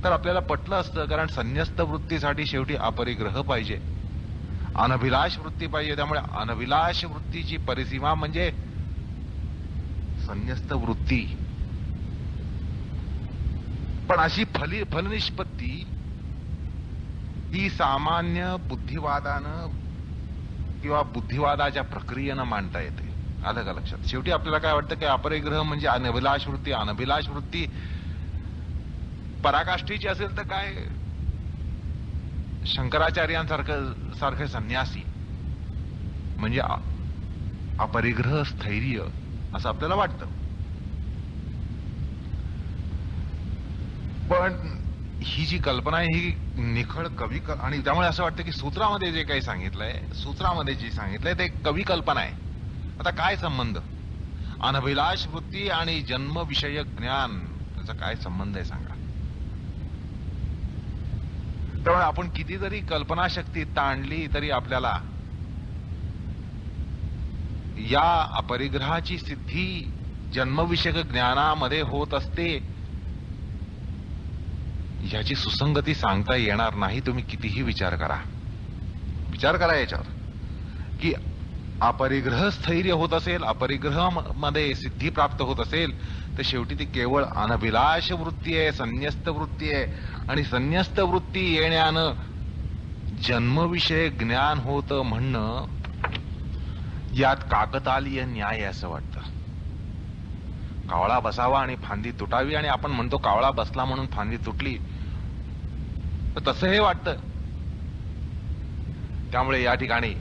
तर आपल्याला पटलं असतं. कारण संन्यस्त वृत्तीसाठी शेवटी अपरिग्रह पाहिजे, अनभिलाष वृत्ती पाहिजे. त्यामुळे अनभिलाष वृत्तीची परिसीमा म्हणजे संन्यस्त वृत्ती. पण अशी फलनिष्पत्ती ही सामान्य बुद्धिवादानं किंवा बुद्धिवादाच्या प्रक्रियेनं मांडता येते. आलं का लक्षात? शेवटी आपल्याला काय वाटतं की अपरिग्रह म्हणजे अनभिलाष वृत्ती. अनभिलाष वृत्ती पराकाष्ठीची असेल तर काय शंकराचार्यांसारखे संन्यासी म्हणजे अपरिग्रह स्थैर्य असं आपल्याला वाटतं. पण ही जी कल्पना आहे ही निखळ कवी आणि त्यामुळे असं वाटतं की सूत्रामध्ये जे काही सांगितलंय, सूत्रामध्ये जे सांगितलंय ते कवी कल्पना आहे. आता काय संबंध अनभिलाष वृत्ती आणि जन्मविषयक ज्ञान, त्याचा काय संबंध आहे सांगा. त्यामुळे आपण किती जरी कल्पनाशक्ती ताणली तरी आपल्याला या अपरिग्रहाची सिद्धी जन्मविषयक ज्ञानामध्ये होत असते ह्याची सुसंगती सांगता येणार नाही. तुम्ही कितीही विचार करा याच्यावर की अपरिग्रह स्थैर्य होत असेल, अपरिग्रह मध्ये सिद्धी प्राप्त होत असेल तर शेवटी ती केवळ अनभिलाष वृत्ती आहे, संन्यस्त वृत्ती आहे. आणि संन्यस्त वृत्ती येण्यानं जन्मविषय ज्ञान होतं म्हणणं यात काकतालीय न्याय असं वाटतं. कावळा बसावा आणि फांदी तुटावी आणि आपण म्हणतो कावळा बसला म्हणून फांदी तुटली, तर तसं हे वाटतं. त्यामुळे या ठिकाणी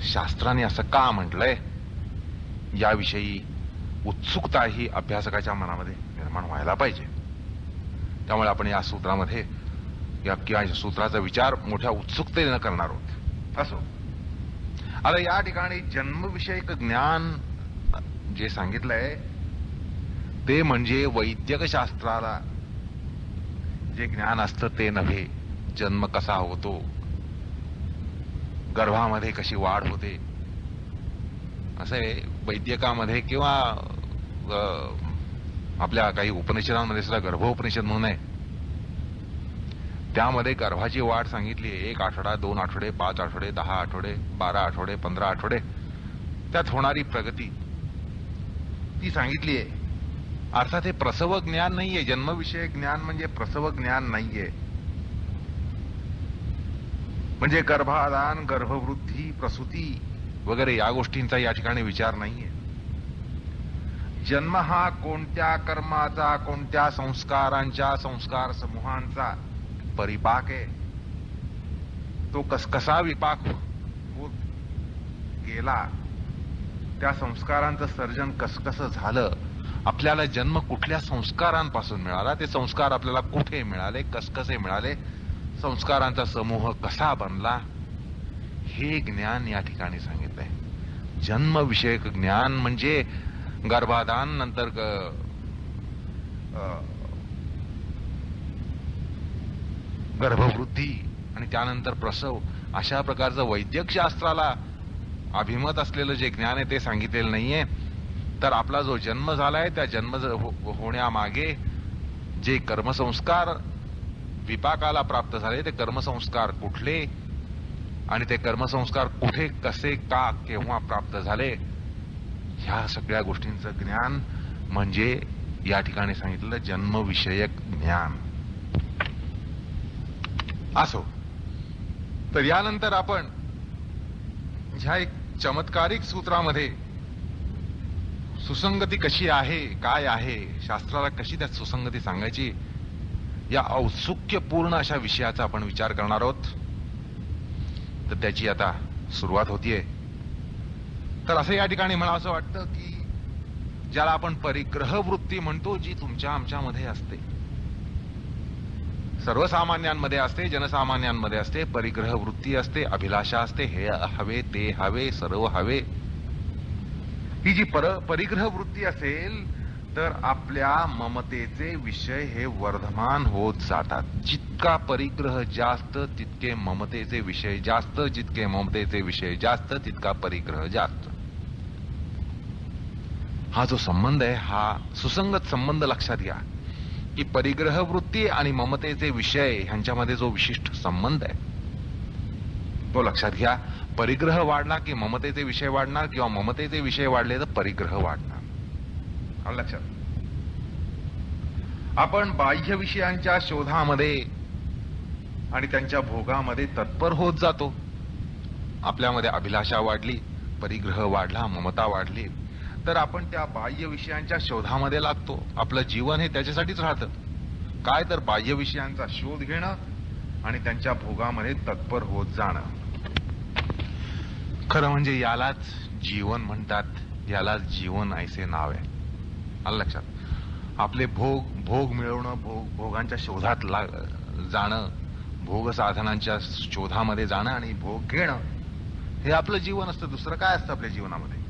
शास्त्राने असं का म्हटलंय याविषयी उत्सुकता ही अभ्यासकाच्या मनामध्ये निर्माण व्हायला पाहिजे. त्यामुळे आपण या सूत्रामध्ये किंवा सूत्राचा विचार मोठ्या उत्सुकतेने करणार आहोत. असो, आता या ठिकाणी जन्मविषयक ज्ञान जे सांगितलंय ते म्हणजे वैद्यक शास्त्राला जे ज्ञान असतं ते नव्हे. जन्म कसा होतो, गर्भामध्ये कशी वाढ होते, असे वैद्यकामध्ये किंवा आपल्या काही उपनिषदांमध्ये सुद्धा गर्भोपनिषद म्हणून आहे, त्यामध्ये गर्भाची वाढ सांगितली. 1 आठवडा, 2 आठवडे, 5 आठवडे, 10 आठवडे, 12 आठवडे, 15 आठवडे, त्यात होणारी प्रगती ती सांगितली आहे. अर्थात हे प्रसव ज्ञान नाहीये. जन्मविषयक ज्ञान म्हणजे प्रसव ज्ञान नाहीये. म्हणजे गर्भाधान, गर्भवृद्धी, प्रसूती वगैरे या गोष्टींचा या ठिकाणी विचार नाहीये. जन्म हा कोणत्या कर्माचा, कोणत्या संस्कारांच्या, संस्कार समूहांचा परिपाक आहे. तो कसा विपाक होत गेला, त्या संस्कारांचं सर्जन कसं झालं, आपल्याला जन्म कुठल्या संस्कारांपासून मिळाला, ते संस्कार आपल्याला कुठे मिळाले, कसे मिळाले, संस्कारांचा समूह कसा बनला, हे ज्ञान या ठिकाणी सांगितलंय. जन्मविषयक ज्ञान म्हणजे गर्भाधान, नंतर गर्भवृद्धी आणि त्यानंतर प्रसव, अशा प्रकारचं वैद्यक शास्त्राला अभिमत असलेलं जे ज्ञान आहे ते सांगितलेलं नाहीये. तर आपला जो जन्म झालाय, त्या जन्म होण्यामागे जे कर्मसंस्कार विपाकाला प्राप्त झाले, ते कर्मसंस्कार कुठले आणि ते कर्मसंस्कार कुठे, कसे, का, केव्हा प्राप्त झाले, ह्या सगळ्या गोष्टींचं ज्ञान म्हणजे या ठिकाणी सांगितलेलं जन्मविषयक ज्ञान. असो, तर यानंतर आपण ह्या एक चमत्कारिक सूत्रामध्ये सुसंगती कशी आहे, काय आहे, शास्त्राला कशी त्यात सुसंगती सांगायची, या औत्सुक्यपूर्ण अशा विषयाचा आपण विचार करणार आहोत. तर त्याची आता सुरुवात होतीये. तर असं या ठिकाणी मला असं वाटतं की ज्याला आपण परिग्रह वृत्ती म्हणतो, जी तुमच्या आमच्यामध्ये असते, सर्वसामान्यांमध्ये असते, जनसामान्यांमध्ये असते, परिग्रह वृत्ती असते, अभिलाषा असते, हे हवे, ते हवे, सर्व हवे. ही जी परिग्रह वृत्ती असेल तर आपल्या ममतेचे विषय हे वर्धमान होत जातात. जितका परिग्रह जास्त तितके ममतेचे विषय जास्त, जितके ममतेचे विषय जास्त तितका परिग्रह जास्त. हा जो संबंध आहे, हा सुसंगत संबंध लक्षात घ्या की परिग्रह वृत्ती आणि ममतेचे विषय ह्यांच्यामध्ये जो विशिष्ट संबंध आहे तो लक्षात घ्या. परिग्रह वाढला की ममतेचे विषय वाढणार, किंवा ममतेचे विषय वाढले तर परिग्रह वाढणार. लक्षात. आपण बाह्य विषयांच्या शोधामध्ये आणि त्यांच्या भोगामध्ये तत्पर होत जातो. आपल्यामध्ये अभिलाषा वाढली, परिग्रह वाढला, ममता वाढली, तर आपण त्या बाह्य विषयांच्या शोधामध्ये लागतो. आपलं जीवन हे त्याच्यासाठीच राहतं. काय तर बाह्य विषयांचा शोध घेणं आणि त्यांच्या भोगामध्ये तत्पर होत जाणं. खरं म्हणजे यालाच जीवन म्हणतात, यालाच जीवन ऐसे नाव आहे. आलं लक्षात. आपले भोग मिळवणं, भोगांच्या शोधात जाणं, भोग साधनांच्या शोधामध्ये जाणं आणि भोग घेणं, हे आपलं जीवन असतं. दुसरं काय असतं आपल्या जीवनामध्ये?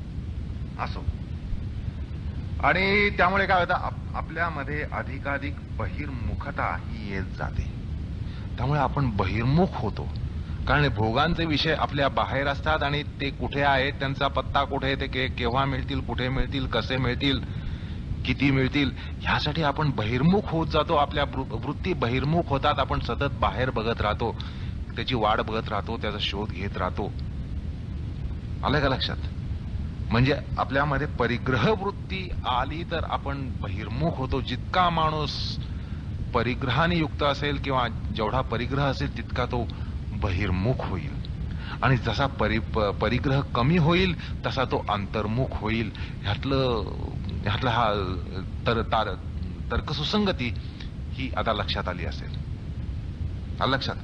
असो. आणि त्यामुळे काय होतं, आपल्यामध्ये अधिकाधिक बहिर्मुखता ही येत जाते. त्यामुळे आपण बहिर्मुख होतो. कारण भोगांचे विषय आपल्या बाहेर असतात आणि ते कुठे आहेत, त्यांचा पत्ता कुठे, ते केव्हा मिळतील, कुठे मिळतील, कसे मिळतील, किती मिळतील, ह्यासाठी आपण बहिर्मुख होत जातो. आपल्या वृत्ती बहिर्मुख होतात. आपण सतत बाहेर बघत राहतो, त्याची वाट बघत राहतो, त्याचा शोध घेत राहतो. आलं का लक्षात? म्हणजे आपल्यामध्ये परिग्रह वृत्ती आली तर आपण बहिर्मुख होतो. जितका माणूस परिग्रहाने युक्त असेल किंवा जेवढा परिग्रह असेल तितका तो बहिर्मुख होईल. आणि जसा परिग्रह कमी होईल तसा तो अंतर्मुख होईल. ह्यातला हा तर्कसुसंगती ही आता लक्षात आली असेल. लक्षात.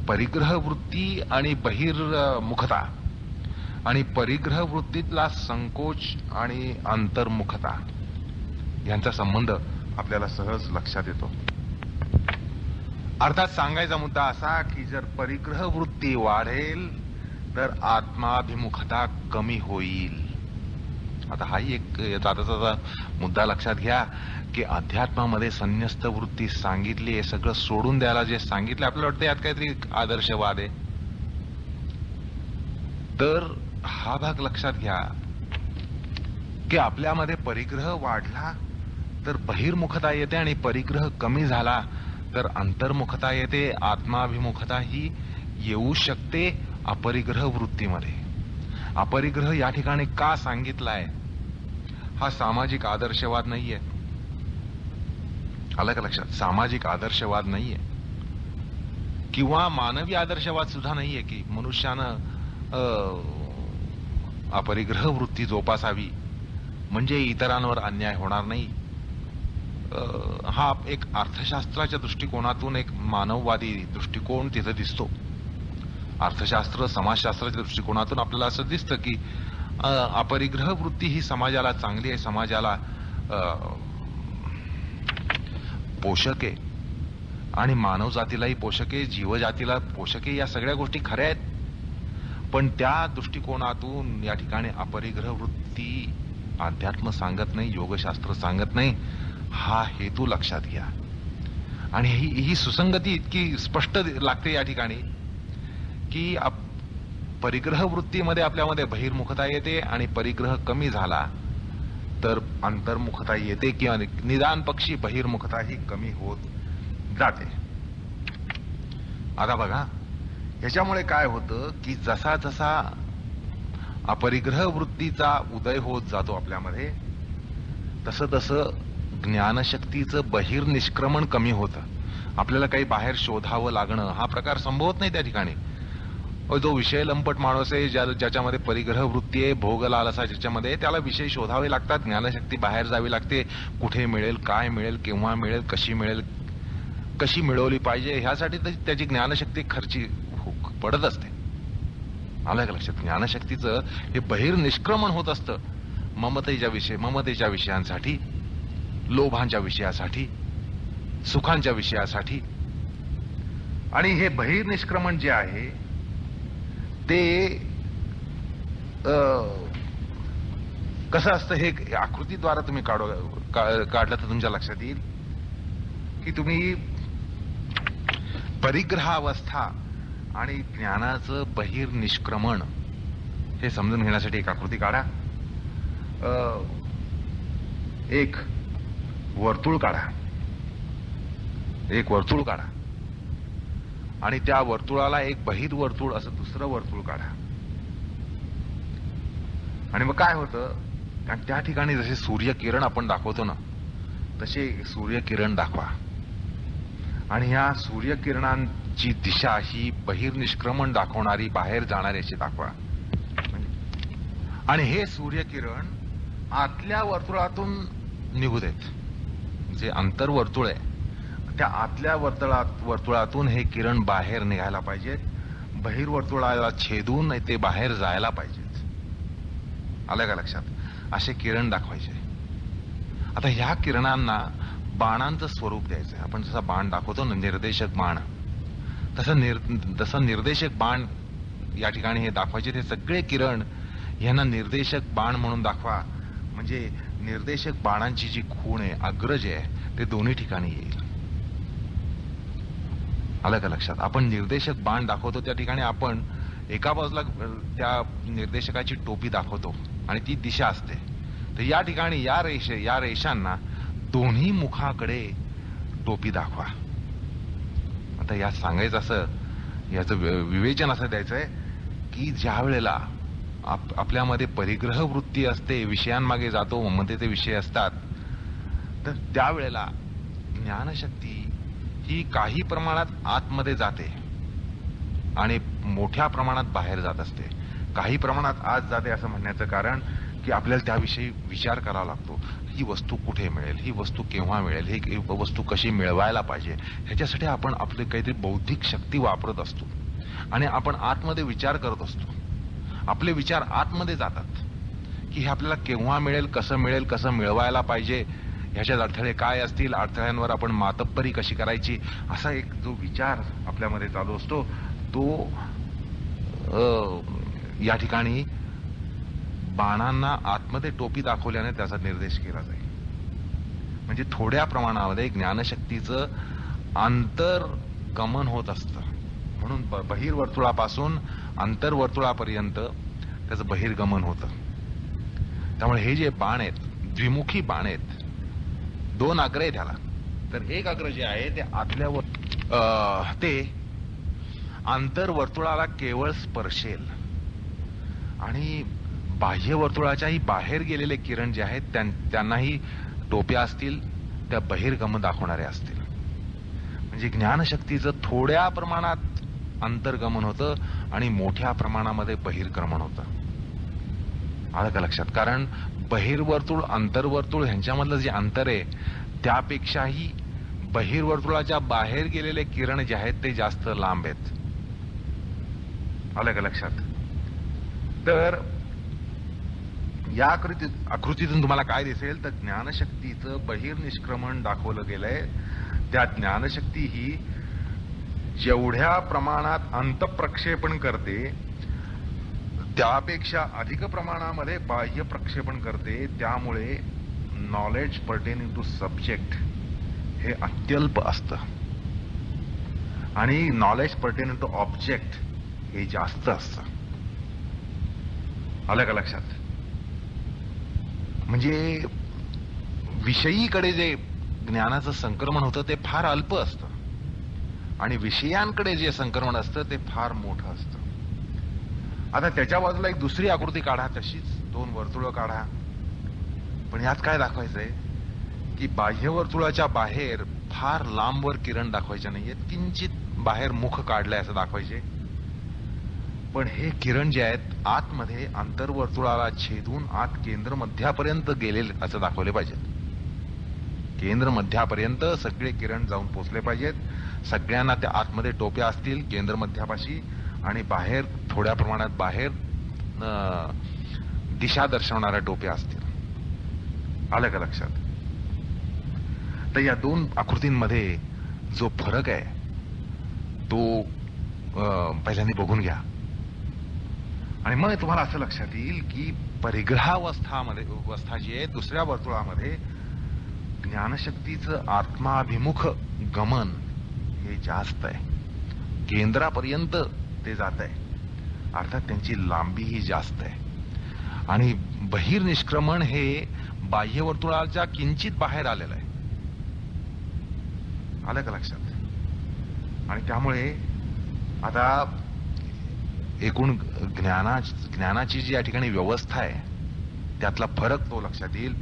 परिग्रह वृत्ती आणि बहिर्मुखता आणि परिग्रह वृत्तीतला संकोच आणि अंतर्मुखता यांचा संबंध आपल्याला सहज लक्षात येतो. अर्थात सांगायचा मुद्दा असा की जर परिग्रह वृत्ती वाढेल तर आत्माभिमुखता कमी होईल. आता हाही एक याचा मुद्दा लक्षात घ्या की अध्यात्मामध्ये संन्यस्त वृत्ती सांगितली, हे सगळं सोडून द्यायला जे सांगितलं, आपल्याला वाटतं यात काहीतरी आदर्शवाद आहे. तर हा भाग लक्षात घ्या की आपल्यामध्ये परिग्रह वाढला तर बहिर्मुखता येते आणि परिग्रह कमी झाला तर अंतर्मुखता येते. आत्माभिमुखता ही येऊ शकते अपरिग्रह वृत्तीमध्ये. अपरिग्रह या ठिकाणी का सांगितलाय? हा सामाजिक आदर्शवाद नाहीये. आलं का लक्षात? सामाजिक आदर्शवाद नाहीये किंवा मानवी आदर्शवाद सुद्धा नाहीये की मनुष्यानं अपरिग्रह वृत्ती जोपासावी म्हणजे इतरांवर अन्याय होणार नाही. हा एक अर्थशास्त्राच्या दृष्टिकोनातून एक मानववादी दृष्टिकोन तिथं दिसतो. अर्थशास्त्र समाजशास्त्राच्या दृष्टिकोनातून आपल्याला असं दिसतं की अपरिग्रह वृत्ती ही समाजाला चांगली आहे, समाजाला पोषक आहे आणि मानवजातीलाही पोषक आहे, जीवजातीला पोषक आहे. या सगळ्या गोष्टी खऱ्या आहेत, पण त्या दृष्टिकोनातून या ठिकाणी अपरिग्रह वृत्ती अध्यात्म सांगत नाही, योगशास्त्र सांगत नाही. हा हेतू लक्षात घ्या. आणि ही सुसंगती इतकी स्पष्ट लागते या ठिकाणी की परिग्रह वृत्तीमध्ये आपल्यामध्ये बहिर्मुखता येते आणि परिग्रह कमी झाला तर अंतर्मुखता येते किंवा निदान पक्षी बहिर्मुखता ही कमी होत जाते. आता बघा, ह्याच्यामुळे काय होतं की जसा जसा अपरिग्रह वृत्तीचा उदय होत जातो आपल्यामध्ये, तसं तसं ज्ञानशक्तीचं बहिर्निष्क्रमण कमी होतं. आपल्याला काही बाहेर शोधावं लागणं हा प्रकार संभवत नाही त्या ठिकाणी. जो विषय लंपट माणूस आहे, ज्याच्यामध्ये परिग्रह वृत्ती आहे, भोग लालसा ज्याच्यामध्ये, त्याला विषय शोधावे लागतात, ज्ञानशक्ती बाहेर जावी लागते. कुठे मिळेल, काय मिळेल, केव्हा मिळेल, कशी मिळवली पाहिजे, ह्यासाठी त्याची ज्ञानशक्ती खर्ची पडत असते. आलं का लक्षात? ज्ञानशक्तीचं हे बहिर्निष्क्रमण होत असतं ममतेच्या विषयांसाठी, लोभांच्या विषयासाठी, सुखांच्या विषयासाठी. आणि हे बहिर्निष्क्रमण जे आहे ते कसं असतं हे आकृतीद्वारा तुम्ही काढलं तर तुमच्या लक्षात येईल की तुम्ही परिग्रहावस्था आणि ज्ञानाचं बहिर्निष्क्रमण हे समजून घेण्यासाठी एक आकृती काढा. एक वर्तुळ काढा आणि त्या वर्तुळाला एक बहिर्वर्तुळ असं दुसरं वर्तुळ काढा. आणि मग काय होतं, कारण त्या ठिकाणी जसे सूर्यकिरण आपण दाखवतो ना, तसे सूर्यकिरण दाखवा आणि ह्या सूर्यकिरणांची दिशा ही बहिर्निष्क्रमण दाखवणारी, बाहेर जाणारी अशी दाखवा. आणि हे सूर्यकिरण आतल्या वर्तुळातून निघू देत. जे अंतर्वर्तुळ आहे त्या आतल्या वर्तुळातून हे किरण बाहेर निघायला पाहिजेत, बहिर्वर्तुळाला छेदून ते बाहेर जायला पाहिजेत. आलं का लक्षात? असे किरण दाखवायचे. आता ह्या किरणांना बाणांचं स्वरूप द्यायचंय. आपण जसा बाण दाखवतो ना, निर्देशक बाण, तसं निर्देशक बाण या ठिकाणी हे दाखवायचे. ते सगळे किरण ह्यांना निर्देशक बाण म्हणून दाखवा. म्हणजे निर्देशक बाणांची जी खूण आहे, अग्रज आहे, ते दोन्ही ठिकाणी येईल. आलं का लक्षात? आपण निर्देशक बाण दाखवतो त्या ठिकाणी आपण एका बाजूला त्या निर्देशकाची टोपी दाखवतो आणि ती दिशा असते. तर या ठिकाणी या रेषांना दोन्ही मुखाकडे टोपी दाखवा. आता यात सांगायचं असं, याचं विवेचन असं द्यायचंय की ज्या वेळेला आपल्यामध्ये परिग्रह वृत्ती असते, विषयांमागे जातो, ममतेचे विषय असतात, तर त्यावेळेला ज्ञानशक्ती ही काही प्रमाणात आतमध्ये जाते आणि मोठ्या प्रमाणात बाहेर जात असते. काही प्रमाणात आत जाते असं म्हणण्याचं कारण की आपल्याला त्याविषयी विचार करावा लागतो. ही वस्तू कुठे मिळेल, ही वस्तू केव्हा मिळेल, ही वस्तू कशी मिळवायला पाहिजे, ह्याच्यासाठी आपण आपली काहीतरी बौद्धिक शक्ती वापरत असतो आणि आपण आतमध्ये विचार करत असतो. आपले विचार आतमध्ये जातात की हे आपल्याला केव्हा मिळेल, कसं मिळवायला पाहिजे, ह्याच्यात अडथळे काय असतील, अडथळ्यांवर आपण मातब्बरी कशी करायची, असा एक जो विचार आपल्यामध्ये चालू असतो तो या ठिकाणी बाणांना आतमध्ये टोपी दाखवल्याने त्याचा निर्देश केला जाईल. म्हणजे थोड्या प्रमाणामध्ये ज्ञानशक्तीचं आंतरगमन होत असतं. म्हणून बहिर्वर्तुळापासून आंतरवर्तुळापर्यंत त्याचं बहिर्गमन होतं. त्यामुळे हे जे बाण आहेत, द्विमुखी बाण आहेत, दोन अग्र आहे त्याला. तर एक अग्र जे आहे ते आतल्यावर ते आंतरवर्तुळाला केवळ स्पर्शेल आणि बाह्य वर्तुळाच्याही बाहेर गेलेले किरण जे आहेत त्यांनाही टोप्या असतील त्या बहिर्गमन दाखवणारे असतील. म्हणजे ज्ञानशक्तीचं थोड्या प्रमाणात अंतर्गमन होतं आणि मोठ्या प्रमाणामध्ये बहिर्गमन होतं. आलं का लक्षात? कारण बहिर्वर्तुळ अंतर्वर्तुळ ह्यांच्यामधलं जे अंतर आहे त्यापेक्षाही बहिर्वर्तुळाच्या बाहेर गेलेले किरण जे आहेत ते जास्त लांब आहेत. आलं का लक्षात? तर या आकृतीतून तुम्हाला काय दिसेल तर ज्ञानशक्तीचं बहिर्निष्क्रमण दाखवलं गेलंय. त्या ज्ञानशक्ती ही जेवढ्या प्रमाणात अंतप्रक्षेपण करते त्यापेक्षा अधिक प्रमाणामध्ये बाह्य प्रक्षेपण करते. त्यामुळे नॉलेज पर्टेनिंग टू सब्जेक्ट हे अत्यल्प असतं आणि नॉलेज पर्टेनिंग टू ऑब्जेक्ट हे जास्त असतं. आलं का लक्षात? म्हणजे विषयीकडे जे ज्ञानाचं संक्रमण होतं ते फार अल्प असतं आणि विषयांकडे जे संक्रमण असतं ते फार मोठं असतं. आता त्याच्या बाजूला एक दुसरी आकृती काढा, तशीच 2 वर्तुळं काढा. पण यात काय दाखवायचंय की बाह्य वर्तुळाच्या बाहेर फार लांबवर किरण दाखवायचे नाहीयेत, किंचित बाहेर मुख काढलंय असं दाखवायचे. पण हे किरण जे आहेत आतमध्ये आंतरवर्तुळाला छेदून आत केंद्र मध्यापर्यंत गेलेले असं दाखवले पाहिजेत. केंद्र मध्यापर्यंत सगळे किरण जाऊन पोचले पाहिजेत. सगळ्यांना त्या आतमध्ये टोप्या असतील केंद्र मध्यापाशी आणि बाहेर थोड्या प्रमाणात बाहेर दिशा दर्शवणाऱ्या टोप्या असतील. आलं का लक्षात? तर या 2 आकृतींमध्ये जो फरक आहे तो पहिल्यांदा बघून घ्या आणि मग तुम्हाला असं लक्षात येईल की परिग्रहावस्था जी आहे दुसऱ्या वर्तुळामध्ये ज्ञानशक्तीचं आत्माभिमुख गमन हे जास्त आहे. केंद्रापर्यंत ते जात आहे, अर्थात त्यांची लांबीही जास्त आहे. आणि बहिर्निष्क्रमण हे बाह्य वर्तुळाच्या किंचित बाहेर आलेलं आहे. आलं का लक्षात? आणि त्यामुळे आता एकूण ज्ञानाची जी या ठिकाणी व्यवस्था आहे त्यातला फरक तो लक्षात येईल.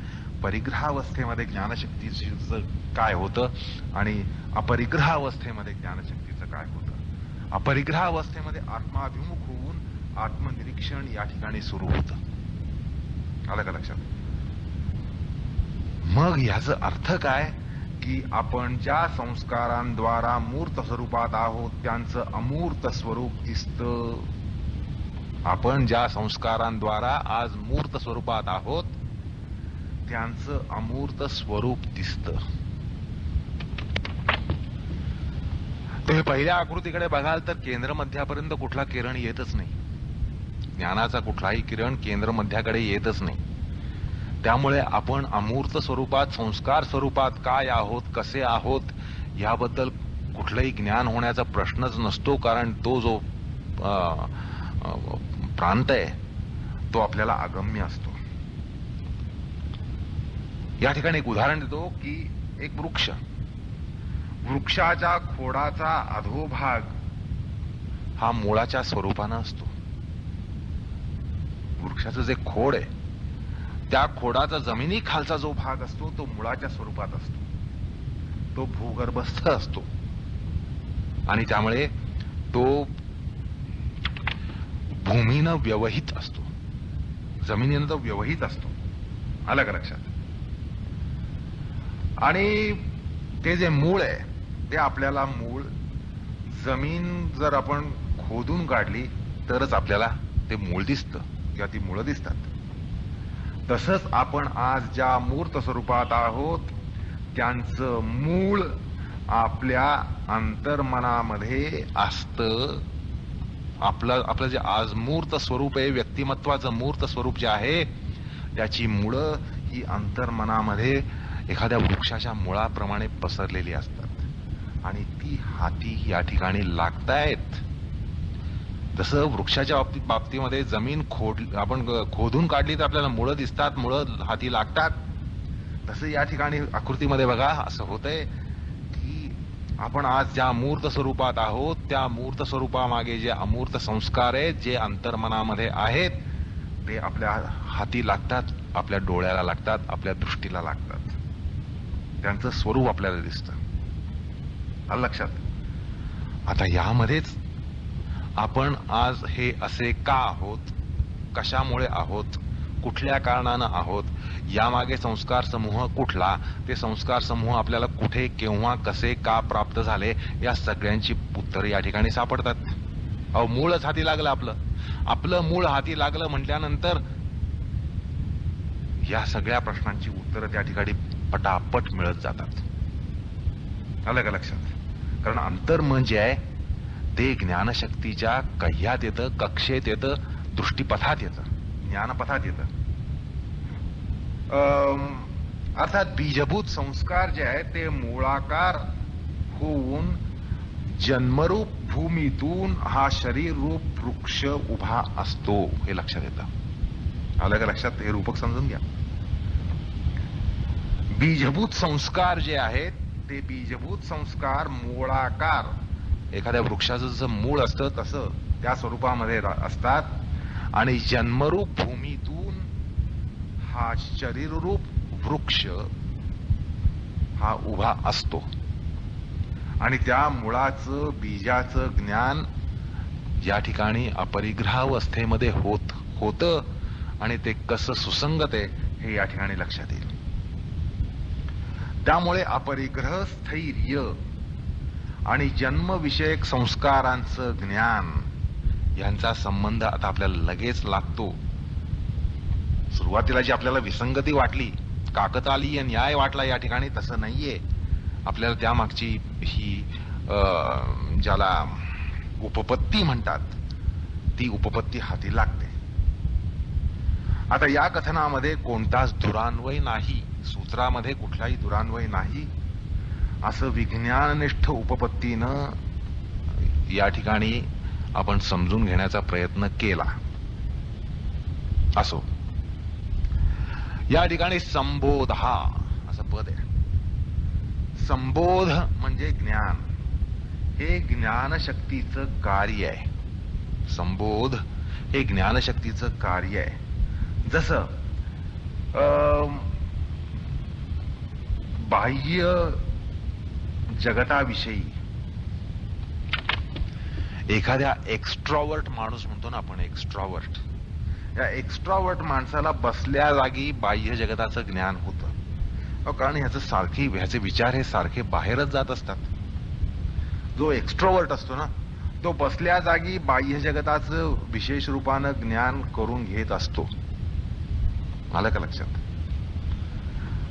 परिग्रहावस्थेमध्ये ज्ञानशक्तीचं काय होतं आणि अपरिग्रहावस्थेमध्ये ज्ञानशक्तीचं काय होतं. अपरिग्रहावस्थेमध्ये आत्माभिमुख होऊन आत्मनिरीक्षण या ठिकाणी सुरू होतं. आलं का लक्षात? मग ह्याचा अर्थ काय की आपण ज्या संस्कारांद्वारा मूर्त स्वरूपात आहोत त्यांचं अमूर्त स्वरूप दिसतं. आपण ज्या संस्कारांद्वारा आज मूर्त स्वरूपात आहोत त्यांचं अमूर्त स्वरूप दिसतं. तुम्ही पहिल्या आकृतीकडे बघाल तर केंद्र मध्यापर्यंत कुठला किरण येतच नाही. ज्ञानाचा कुठलाही किरण केंद्र मध्याकडे येतच नाही. त्यामुळे आपण अमूर्त स्वरूपात संस्कार स्वरूपात काय आहोत कसे आहोत याबद्दल कुठलंही ज्ञान होण्याचा प्रश्नच नसतो. कारण तो जो प्रांत आहे तो आपल्याला अगम्य असतो. या ठिकाणी एक उदाहरण देतो की एक वृक्षाच्या खोडाचा अधोभाग हा मुळाच्या स्वरूपानं असतो. वृक्षाचं जे खोड आहे त्या खोडाचा जमिनी खालचा जो भाग असतो तो मुळाच्या स्वरूपात असतो. तो भूगर्भस्थ असतो आणि त्यामुळे तो भूमीनं व्यवहित असतो, जमिनीनं तो व्यवहित असतो. आलं का लक्षात? आणि ते जे मूळ आहे ते आपल्याला मूळ जमीन जर आपण खोदून काढली तरच आपल्याला ते मूळ दिसतं किंवा ती मुळं दिसतात. तसंच आपण आज ज्या मूर्त स्वरूपात आहोत त्यांचं मूळ आपल्या अंतर्मनामध्ये असतं. आपलं जे आज मूर्त स्वरूप आहे व्यक्तिमत्वाचं मूर्त स्वरूप जे आहे त्याची मुळं ही अंतर्मनामध्ये एखाद्या वृक्षाच्या मुळाप्रमाणे पसरलेली असतात आणि ती हाती या ठिकाणी लागतायत. जसं वृक्षाच्या बाबतीमध्ये जमीन आपण खोदून काढली तर आपल्याला मुळं दिसतात, मुळं हाती लागतात. तसं या ठिकाणी आकृतीमध्ये बघा असं होतंय की आपण आज ज्या मूर्त स्वरूपात आहोत त्या मूर्त स्वरूपामागे जे अमूर्त संस्कार आहेत जे अंतर्मनामध्ये आहेत ते आपल्या हाती लागतात, आपल्या डोळ्याला लागतात, आपल्या दृष्टीला लागतात. त्यांचं स्वरूप आपल्याला दिसतं. आलं लक्षात? आता यामध्येच आपण आज हे असे का आहोत, कशामुळे आहोत, कुठल्या कारणानं आहोत, यामागे संस्कार समूह कुठला, ते संस्कार समूह आपल्याला कुठे, केव्हा, कसे, का प्राप्त झाले, या सगळ्यांची उत्तरं या ठिकाणी सापडतात. अहो, मूळच हाती लागलं आपलं मूळ हाती लागलं म्हटल्यानंतर या सगळ्या प्रश्नांची उत्तरं त्या ठिकाणी पटापट मिळत जातात. आलं का लक्षात? कारण अंतर्मन जे आहे ते ज्ञानशक्तीच्या कह्यात येतं, कक्षेत येतं, दृष्टीपथात येतं, ज्ञानपथात येतं. अर्थात बीजभूत संस्कार जे आहे ते मूळाकार होऊन जन्मरूप भूमीतून हा शरीर रूप वृक्ष उभा असतो, हे लक्षात येतं. आलं का लक्षात? हे रूपक समजून घ्या. बीजभूत संस्कार जे आहेत ते बीजभूत संस्कार मूळाकार एखाद्या वृक्षाचं जसं मूळ असतं तसं त्या स्वरूपामध्ये असतात आणि जन्मरूप भूमीतून हा शरीररूप वृक्ष हा उभा असतो आणि त्या मुळाचं बीजाचं ज्ञान या ठिकाणी अपरिग्रहावस्थेमध्ये होतं आणि ते कसं सुसंगत आहे हे या ठिकाणी लक्षात येईल. त्यामुळे अपरिग्रह स्थैर्य आणि जन्मविषयक संस्कारांचं ज्ञान यांचा संबंध आता आपल्याला लगेच लागतो. सुरुवातीला जी आपल्याला विसंगती वाटली, काकतालीय न्याय वाटला या ठिकाणी, तसं नाहीये. आपल्याला त्यामागची ही ज्याला उपपत्ती म्हणतात ती उपपत्ती हाती लागते. आता या कथनामध्ये कोणताच दुरान्वय नाही, सूत्रामध्ये कुठलाही दुरान्वय नाही, असं विज्ञाननिष्ठ उपपत्तीनं या ठिकाणी आपण समजून घेण्याचा प्रयत्न केला. असो, या ठिकाणी संबोध हा असं पद आहे. संबोध म्हणजे ज्ञान, हे ज्ञानशक्तीचं कार्य आहे. संबोध हे ज्ञानशक्तीचं कार्य आहे. जसं बाह्य जगताविषयी एखाद्या एक्स्ट्रॉवर्ट माणूस म्हणतो ना आपण, एक्स्ट्रॉवर्ट, या एक्स्ट्रॉवर्ट माणसाला बसल्या जागी बाह्य जगताचं ज्ञान होतं. कारण ह्याचे विचार हे सारखे बाहेरच जात असतात. जो एक्स्ट्रॉवर्ट असतो ना तो बसल्या जागी बाह्य जगताचं विशेष रूपानं ज्ञान करून घेत असतो. आलं का लक्षात?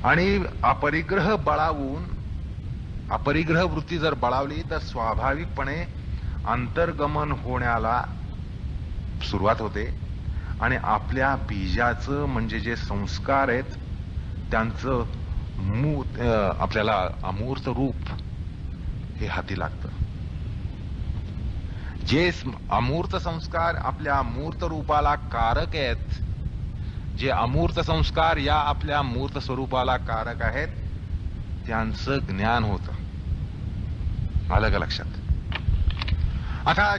आणि अपरिग्रह बळावून, अपरिग्रह वृत्ती जर बळावली तर स्वाभाविकपणे अंतर्गमन होण्याला सुरुवात होते आणि आपल्या बीजाचं म्हणजे जे संस्कार आहेत त्यांचं आपल्याला अमूर्त रूप हे हाती लागतं. जे अमूर्त संस्कार आपल्या मूर्त रूपाला कारक आहेत, जे अमूर्त संस्कार या आपल्या मूर्त स्वरूपाला कारक आहेत, त्यांचं ज्ञान होतं. आलं का लक्षात? आता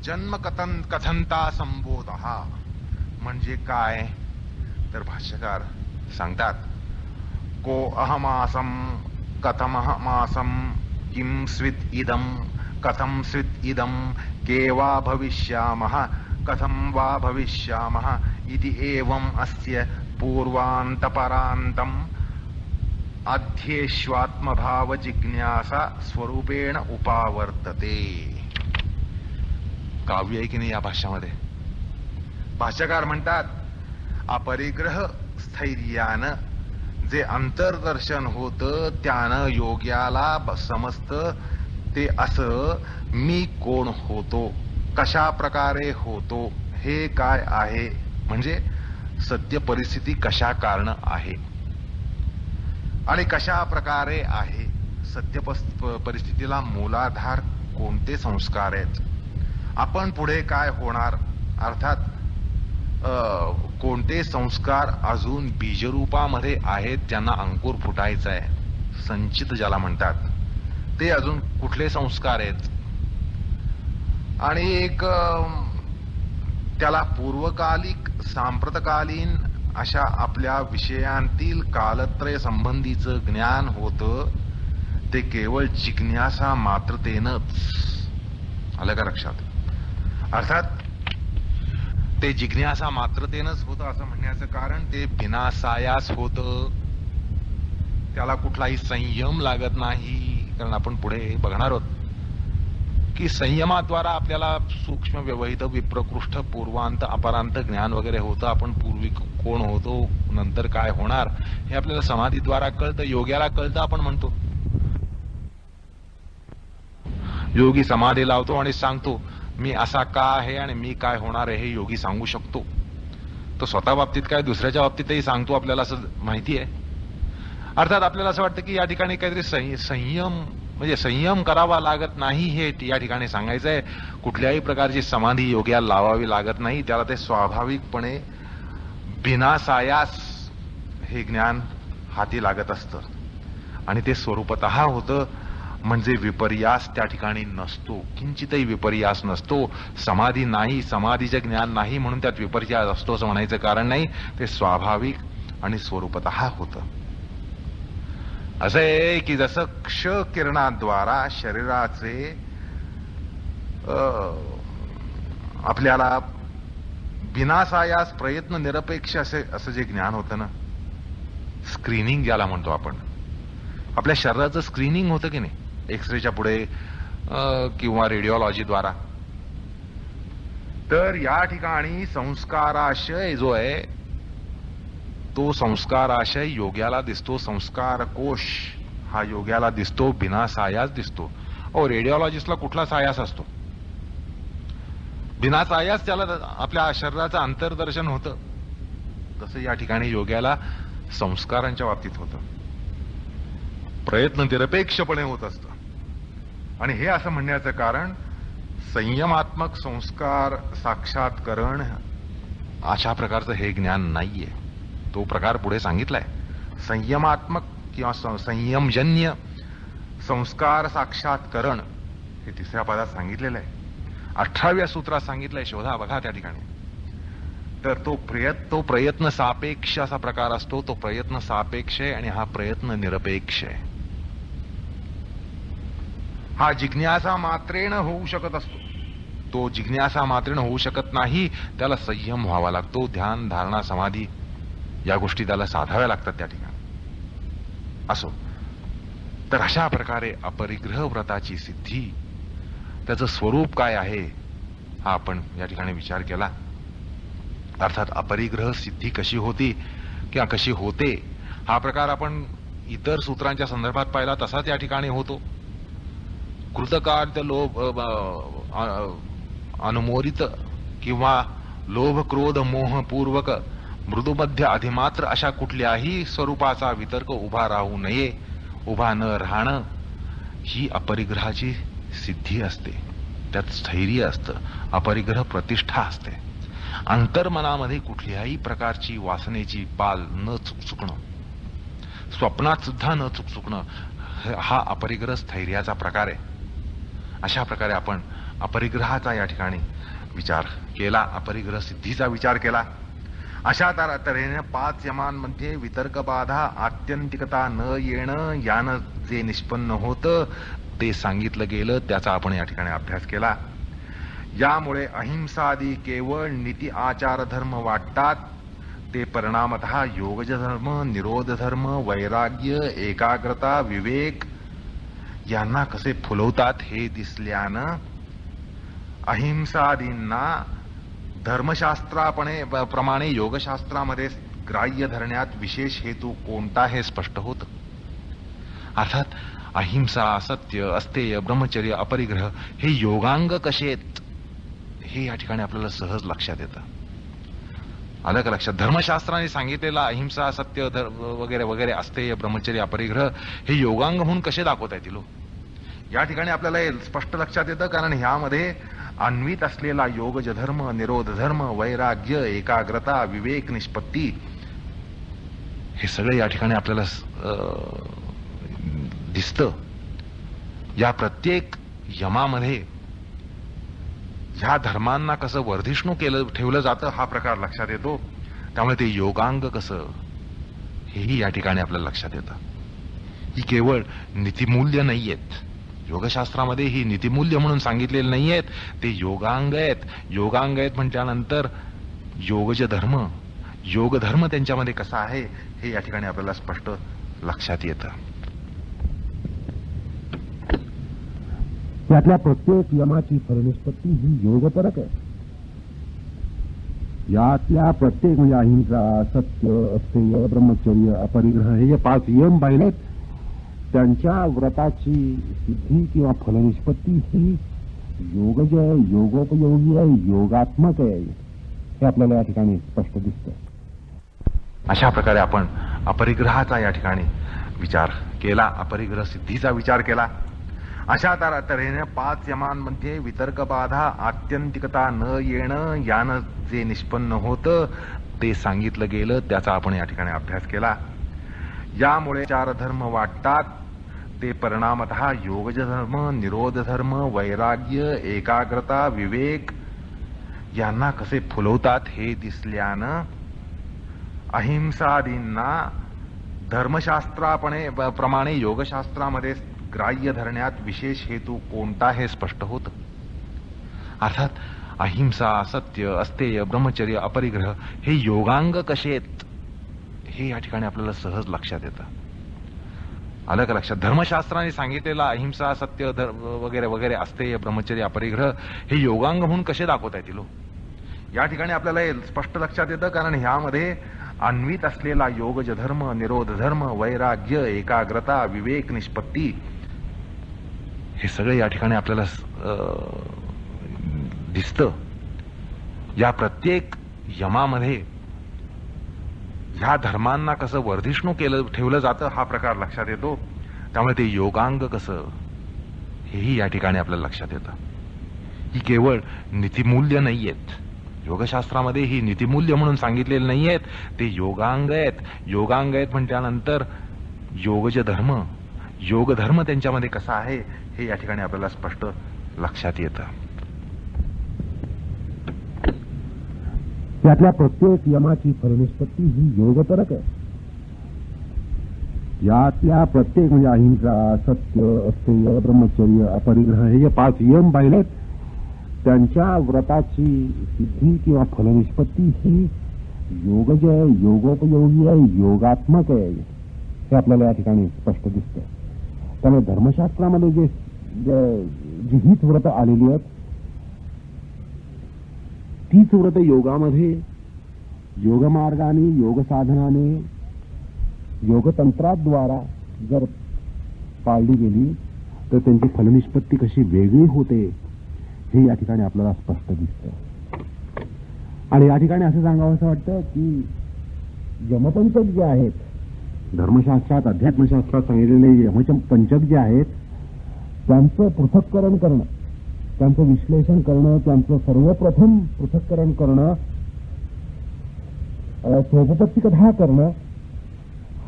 जन्म कथनता संबोध हा म्हणजे काय तर भाष्यकार सांगतात, को अहमासम कथमहमासम किम स्वित इदम कथम स्वित इदम के वा भविष्यामः कथम वा भविष्यामः इति एवं अस्य पूर्वान्तपरान्तम अध्येष्वात्मभाव जिज्ञासा स्वरूपेण उपावर्तते. काव्य आहे की नाही या भाषामध्ये? भाष्यकार म्हणतात, अपरिग्रह स्थैर्यानं जे अंतर्दर्शन होतं त्यानं योग्याला समजतं ते असं मी कोण होतो, कशा प्रकारे होतो, हे काय आहे, म्हणजे सत्य परिस्थिती कशा कारण आहे आणि कशा प्रकारे आहे. सत्य परिस्थितीला मूलाधार कोणते संस्कार आहेत, आपण पुढे काय होणार, अर्थात कोणते संस्कार अजून बीजरूपामध्ये आहेत ज्यांना अंकुर फुटायचा आहे, संचित ज्याला म्हणतात, ते अजून कुठले संस्कार आहेत आणि एक त्याला पूर्वकालिक, सांप्रतकालीन अशा आपल्या विषयांतील कालत्रय संबंधीचं ज्ञान होतं ते केवळ जिज्ञासा मात्रतेनंच. आलं का लक्षात? अर्थात ते जिज्ञासा मात्रतेनंच होतं असं म्हणण्याचं कारण ते बिनासायास होतं. त्याला कुठलाही संयम लागत नाही. कारण आपण पुढे बघणार आहोत की संयमाद्वारा आपल्याला सूक्ष्म व्यवहित विप्रकृष्ठ पूर्वांत अपरांत ज्ञान वगैरे होतं. आपण पूर्वी कोण होतो, नंतर काय होणार हे आपल्याला समाधीद्वारा कळतं, योग्याला कळतं. आपण म्हणतो योगी समाधी लावतो आणि सांगतो मी असा का आहे आणि मी काय होणार आहे हे योगी सांगू शकतो. तो स्वतः बाबतीत काय दुसऱ्याच्या बाबतीतही सांगतो आपल्याला असं माहिती आहे. अर्थात आपल्याला असं वाटतं की या ठिकाणी काहीतरी संयम म्हणजे संयम करावा लागत नाही हे या ठिकाणी सांगायचं आहे. कुठल्याही प्रकारची समाधी योग्याला लावावी लागत नाही. त्याला ते स्वाभाविकपणे बिनासायास हे ज्ञान हाती लागत असतं आणि ते स्वरूपतः होतं. म्हणजे विपर्यास त्या ठिकाणी नसतो, किंचितही विपर्यास नसतो. समाधी नाही, समाधीचे ज्ञान नाही म्हणून त्यात विपर्यास असतो असं म्हणायचं कारण नाही. ते स्वाभाविक आणि स्वरूपतः होतं. असं आहे की जसं क्ष किरणाद्वारा शरीराचे आपल्याला बिनासायास प्रयत्न निरपेक्ष असं जे ज्ञान होतं ना, स्क्रीनिंग ज्याला म्हणतो आपण, आपल्या शरीराचं स्क्रीनिंग होतं की नाही एक्सरेच्या पुढे किंवा रेडिओलॉजीद्वारा. तर या ठिकाणी संस्काराशय जो आहे तो संस्काराशय योग्याला दिसतो. संस्कार कोश हा योग्याला दिसतो, बिनासायास दिसतो. रेडिओलॉजिस्टला कुठला सायास असतो? बिनासायास त्याला आपल्या शरीराचं अंतर्दर्शन होतं. तसं या ठिकाणी योग्याला संस्कारांच्या बाबतीत होतं, प्रयत्न निरपेक्षपणे होत असतं. आणि हे असं म्हणण्याचं कारण संयमात्मक संस्कार साक्षात्करण अशा प्रकारचं हे ज्ञान नाहीये. तो प्रकार पुढे सांगितलाय. संयमात्मक किंवा संयमजन्य संस्कार साक्षात्करण हे तिसऱ्या पदात सांगितलेलं आहे. 18व्या सूत्रात सांगितलंय. शोधा बघा त्या ठिकाणी. तर तो प्रयत्न सापेक्ष असा प्रकार असतो. तो प्रयत्न सापेक्ष आहे आणि हा प्रयत्न निरपेक्ष आहे. हा जिज्ञासा मात्रेनं होऊ शकत असतो. तो जिज्ञासा मात्रेनं होऊ शकत नाही. त्याला संयम व्हावा लागतो. ध्यान, धारणा, समाधी या गोष्टी त्याला साधाव्या लागतात त्या ठिकाणी. असो, तर अशा प्रकारे अपरिग्रह व्रताची सिद्धी, त्याचं स्वरूप काय आहे हा आपण या ठिकाणी विचार केला. अर्थात अपरिग्रह सिद्धी कशी होती किंवा कशी होते हा प्रकार आपण इतर सूत्रांच्या संदर्भात पाहिला तसाच या ठिकाणी होतो. कृतकार्य लोभ अनुमोदित किंवा लोभ क्रोध मोह पूर्वक मृदुमध्य अधिमात्र अशा कुठल्याही स्वरूपाचा वितर्क उभा राहू नये, उभा न राहणं ही अपरिग्रहाची सिद्धी असते. त्यात स्थैर्य असतं, अपरिग्रह प्रतिष्ठा असते. अंतर्मनामध्ये कुठल्याही प्रकारची वासनेची पाल न चुकणं, स्वप्नात सुद्धा न चुकणं हा अपरिग्रह स्थैर्याचा प्रकार आहे. अशा प्रकारे आपण अपरिग्रहाचा या ठिकाणी विचार केला, अपरिग्रह सिद्धीचा विचार केला. अशा तऱ्हेने 5 यमांमध्ये वितर्क बाधा आत्यंतिकता न येणं यानं जे निष्पन्न होतं ते सांगितलं गेलं, त्याचा आपण या ठिकाणी अभ्यास केला. यामुळे अहिंसादी केवळ नीती आचार धर्म वाटतात, ते परिणामतः योगज धर्म, निरोध धर्म, वैराग्य, एकाग्रता, विवेक यांना कसे फुलवतात हे दिसल्यानं अहिंसादींना धर्मशास्त्राप्रमाणे योगशास्त्रामध्ये ग्राह्य धरण्यात विशेष हेतू कोणता हे स्पष्ट होतं. अर्थात अहिंसा, सत्य, अस्तेय, ब्रह्मचर्य, अपरिग्रह हे योगांग कसे आहेत हे या ठिकाणी आपल्याला सहज लक्षात येतं. आलं का लक्षात? धर्मशास्त्राने सांगितलेला अहिंसा, सत्य वगैरे वगैरे, अस्तेय, ब्रह्मचर्य, अपरिग्रह हे योगांग म्हणून कसे दाखवता येतील या ठिकाणी आपल्याला स्पष्ट लक्षात येतं. कारण ह्यामध्ये अन्वित असलेला योगज धर्म, निरोध धर्म, वैराग्य, एकाग्रता, विवेक, निष्पत्ती हे सगळे या ठिकाणी आपल्याला दिसतं. या प्रत्येक यमामध्ये ह्या धर्मांना कसं वर्धिष्णू ठेवलं जातं हा प्रकार लक्षात येतो. त्यामुळे ते योगांग कसं हेही या ठिकाणी आपल्या लक्षात येतं. ही केवळ नीतिमूल्य नाहीयेत. योगशास्त्रामध्ये ही नीतिमूल्य म्हणून सांगितलेले नाहीयेत, ते योगांग आहेत. योगांग आहेत म्हटल्यानंतर योगज धर्म, योगधर्म त्यांच्यामध्ये कसा आहे हे या ठिकाणी आपल्याला स्पष्ट लक्षात येतं. यातल्या प्रत्येक यमाची फलनिष्पत्ती ही योगपरक आहे. यातल्या प्रत्येक म्हणजे अहिंसा, सत्य, अस्तेय, ब्रह्मचर्य, अपरिग्रह हे जे 5 यम पाहिलेत, त्यांच्या व्रताची सिद्धी किंवा फलनिष्पत्ती ही योगज आहे, योगोपयोगी आहे, योगात्मक आहे, हे आपल्याला या ठिकाणी स्पष्ट दिसतं. अशा प्रकारे आपण अपरिग्रहाचा या ठिकाणी विचार केला, अपरिग्रह सिद्धीचा विचार केला. अशा तऱ्हेने 5 यमांमध्ये वितर्क बाधा, आत्यंतिकता न येणं यानं जे निष्पन्न होतं ते सांगितलं गेलं, त्याचा आपण या ठिकाणी अभ्यास केला. यामुळे 4 धर्म वाटतात. ते परिणामतः योगज धर्म, निरोध धर्म, वैराग्य, एकाग्रता, विवेक यांना कसे फुलवतात हे दिसल्यानं अहिंसादींना धर्मशास्त्राप्रमाणे योगशास्त्रामध्ये ग्राह्य धरण्यात विशेष हेतू कोणता हे स्पष्ट होतं. अर्थात अहिंसा, सत्य, अस्तेय, ब्रह्मचर्य, अपरिग्रह हे योगांग कसे आहेत हे या ठिकाणी आपल्याला सहज लक्षात येतं. आलं का लक्षात? धर्मशास्त्राने सांगितलेला अहिंसा, सत्य वगैरे वगैरे, अस्तेय, ब्रह्मचर्य, अपरिग्रह हे योगांग म्हणून कसे दाखवता येतील? या ठिकाणी आपल्याला हे स्पष्ट लक्षात येतं, कारण ह्यामध्ये अन्वित असलेला योगज धर्म, निरोध धर्म, वैराग्य, एकाग्रता, विवेक, निष्पत्ती हे सगळे या ठिकाणी आपल्याला दिसतं. या प्रत्येक यमामध्ये ह्या धर्मांना कसं वर्धिष्णू ठेवलं जातं हा प्रकार लक्षात येतो. त्यामुळे ते योगांग कसं हेही या ठिकाणी आपल्याला लक्षात येतं. ही केवळ नीतिमूल्य नाहीयेत. योगशास्त्रामध्ये ही नीतिमूल्य म्हणून सांगितलेले नाहीयेत, ते योगांग आहेत. योगांग आहेत म्हटल्यानंतर योगज धर्म, योगधर्म त्यांच्यामध्ये कसा आहे हे या ठिकाणी आपल्याला स्पष्ट लक्षात येतं. यातल्या प्रत्येक यमाची फलनिष्पत्ती ही योगपरक आहे. यातल्या प्रत्येक म्हणजे अहिंसा, सत्य, अस्तेय, ब्रह्मचर्य, अपरिग्रह हे जे 5 यम पाहिलेत, त्यांच्या व्रताची सिद्धी किंवा फलनिष्पत्ती ही योगज आहे, योगोपयोगी आहे, योगात्मक आहे, हे आपल्याला या ठिकाणी स्पष्ट दिसतं. त्यामुळे धर्मशास्त्रामध्ये जी हीच व्रतं आलेली आहेत, तीच व्रतं योगामध्ये योगमार्गाने, योगसाधनाने, योगतंत्राद्वारा जर पाळली गेली तर त्यांची फलनिष्पत्ती कशी वेगळी होते हे या ठिकाणी आपल्याला स्पष्ट दिसतं. आणि या ठिकाणी असं सांगावं असं वाटतं की यमपंचक जे आहेत, धर्मशास्त्रात, अध्यात्मशास्त्रात सांगितलेले यमपंचक जे आहेत, त्यांचं पृथक्करण करणं, त्यांचं विश्लेषण करणं, त्यांचं सर्वप्रथम पृथक्करण करणं, सोपपत्ती कथा करणं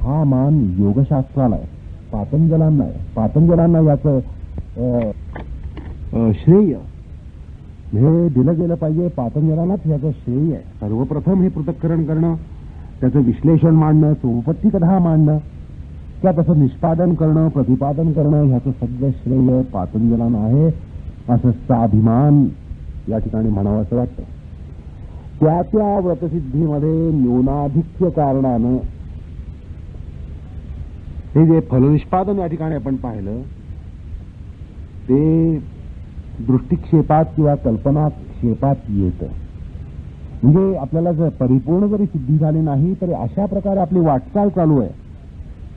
हा मान योगशास्त्राला आहे, पातंजलांना आहे. पातंजलांना याचं श्रेय हे दिलं गेलं पाहिजे. पातंजलालाच याचं श्रेय आहे. सर्वप्रथम हे पृथक्करण करणं, त्याचं विश्लेषण मांडणं, सोपपत्ती कथा मांडणं, त्या तसं निष्पादन करणं, प्रतिपादन करणं ह्याचं सगळं श्रेय पातंजलांना आहे, असं स्वाभिमान या ठिकाणी म्हणावं असं वाटतं. त्या व्रतसिद्धीमध्ये न्यूनाधिक्य कारणानं हे जे फलनिष्पादन या ठिकाणी आपण पाहिलं ते दृष्टिक्षेपात किंवा कल्पनाक्षेपात येतं. म्हणजे आपल्याला जर परिपूर्ण जरी सिद्धी झाली नाही तरी अशा प्रकारे आपली वाटचाल चालू आहे,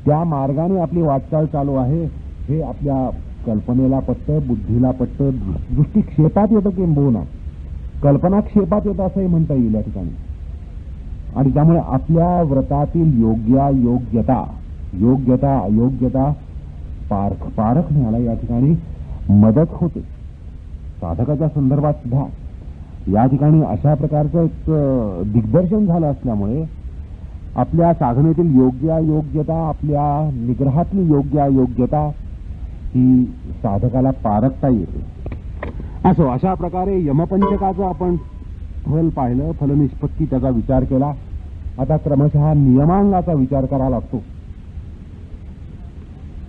त्या मार्गाने आपली वाटचाल चालू आहे हे आपल्या कल्पनेला पटतं, बुद्धीला पटतं, दृष्टिक्षेपात येतं किंबहुना कल्पनाक्षेपात येतं असंही म्हणता येईल या ठिकाणी. आणि त्यामुळे आपल्या व्रतातील योग्यता अयोग्यता पारखण्याला या ठिकाणी मदत होते. साधकाच्या संदर्भात सुद्धा या ठिकाणी अशा प्रकारचं एक दिग्दर्शन झालं असल्यामुळे आपल्या साधनेतील योग्यता, आपल्या निग्रहातली अयोग्यता ही साधकाला पारखता येते. असो, अशा प्रकारे यमपंचकाचं आपण फल पाहिलं, फलनिष्पत्ती त्याचा विचार केला. आता क्रमशः नियमांगाचा विचार करावा लागतो.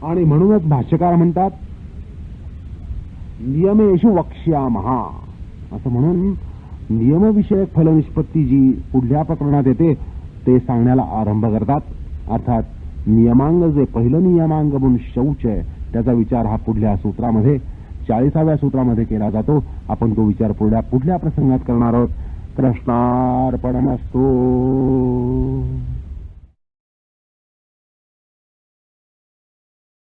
आणि म्हणूनच भाष्यकार म्हणतात नियमेषु वक्ष्यामहा असं म्हणून नियमविषयक फलनिष्पत्ती जी पुढल्या प्रकरणात येते ते सांगण्याला आरंभ करतात. अर्थात नियमांग जे पहिलं नियमांग म्हणून शौच आहे त्याचा विचार हा पुढल्या सूत्रामध्ये 40व्या सूत्रामध्ये केला जातो. आपण तो विचार पुढल्या प्रसंगात करणार आहोत. कृष्णार्पणमस्तु.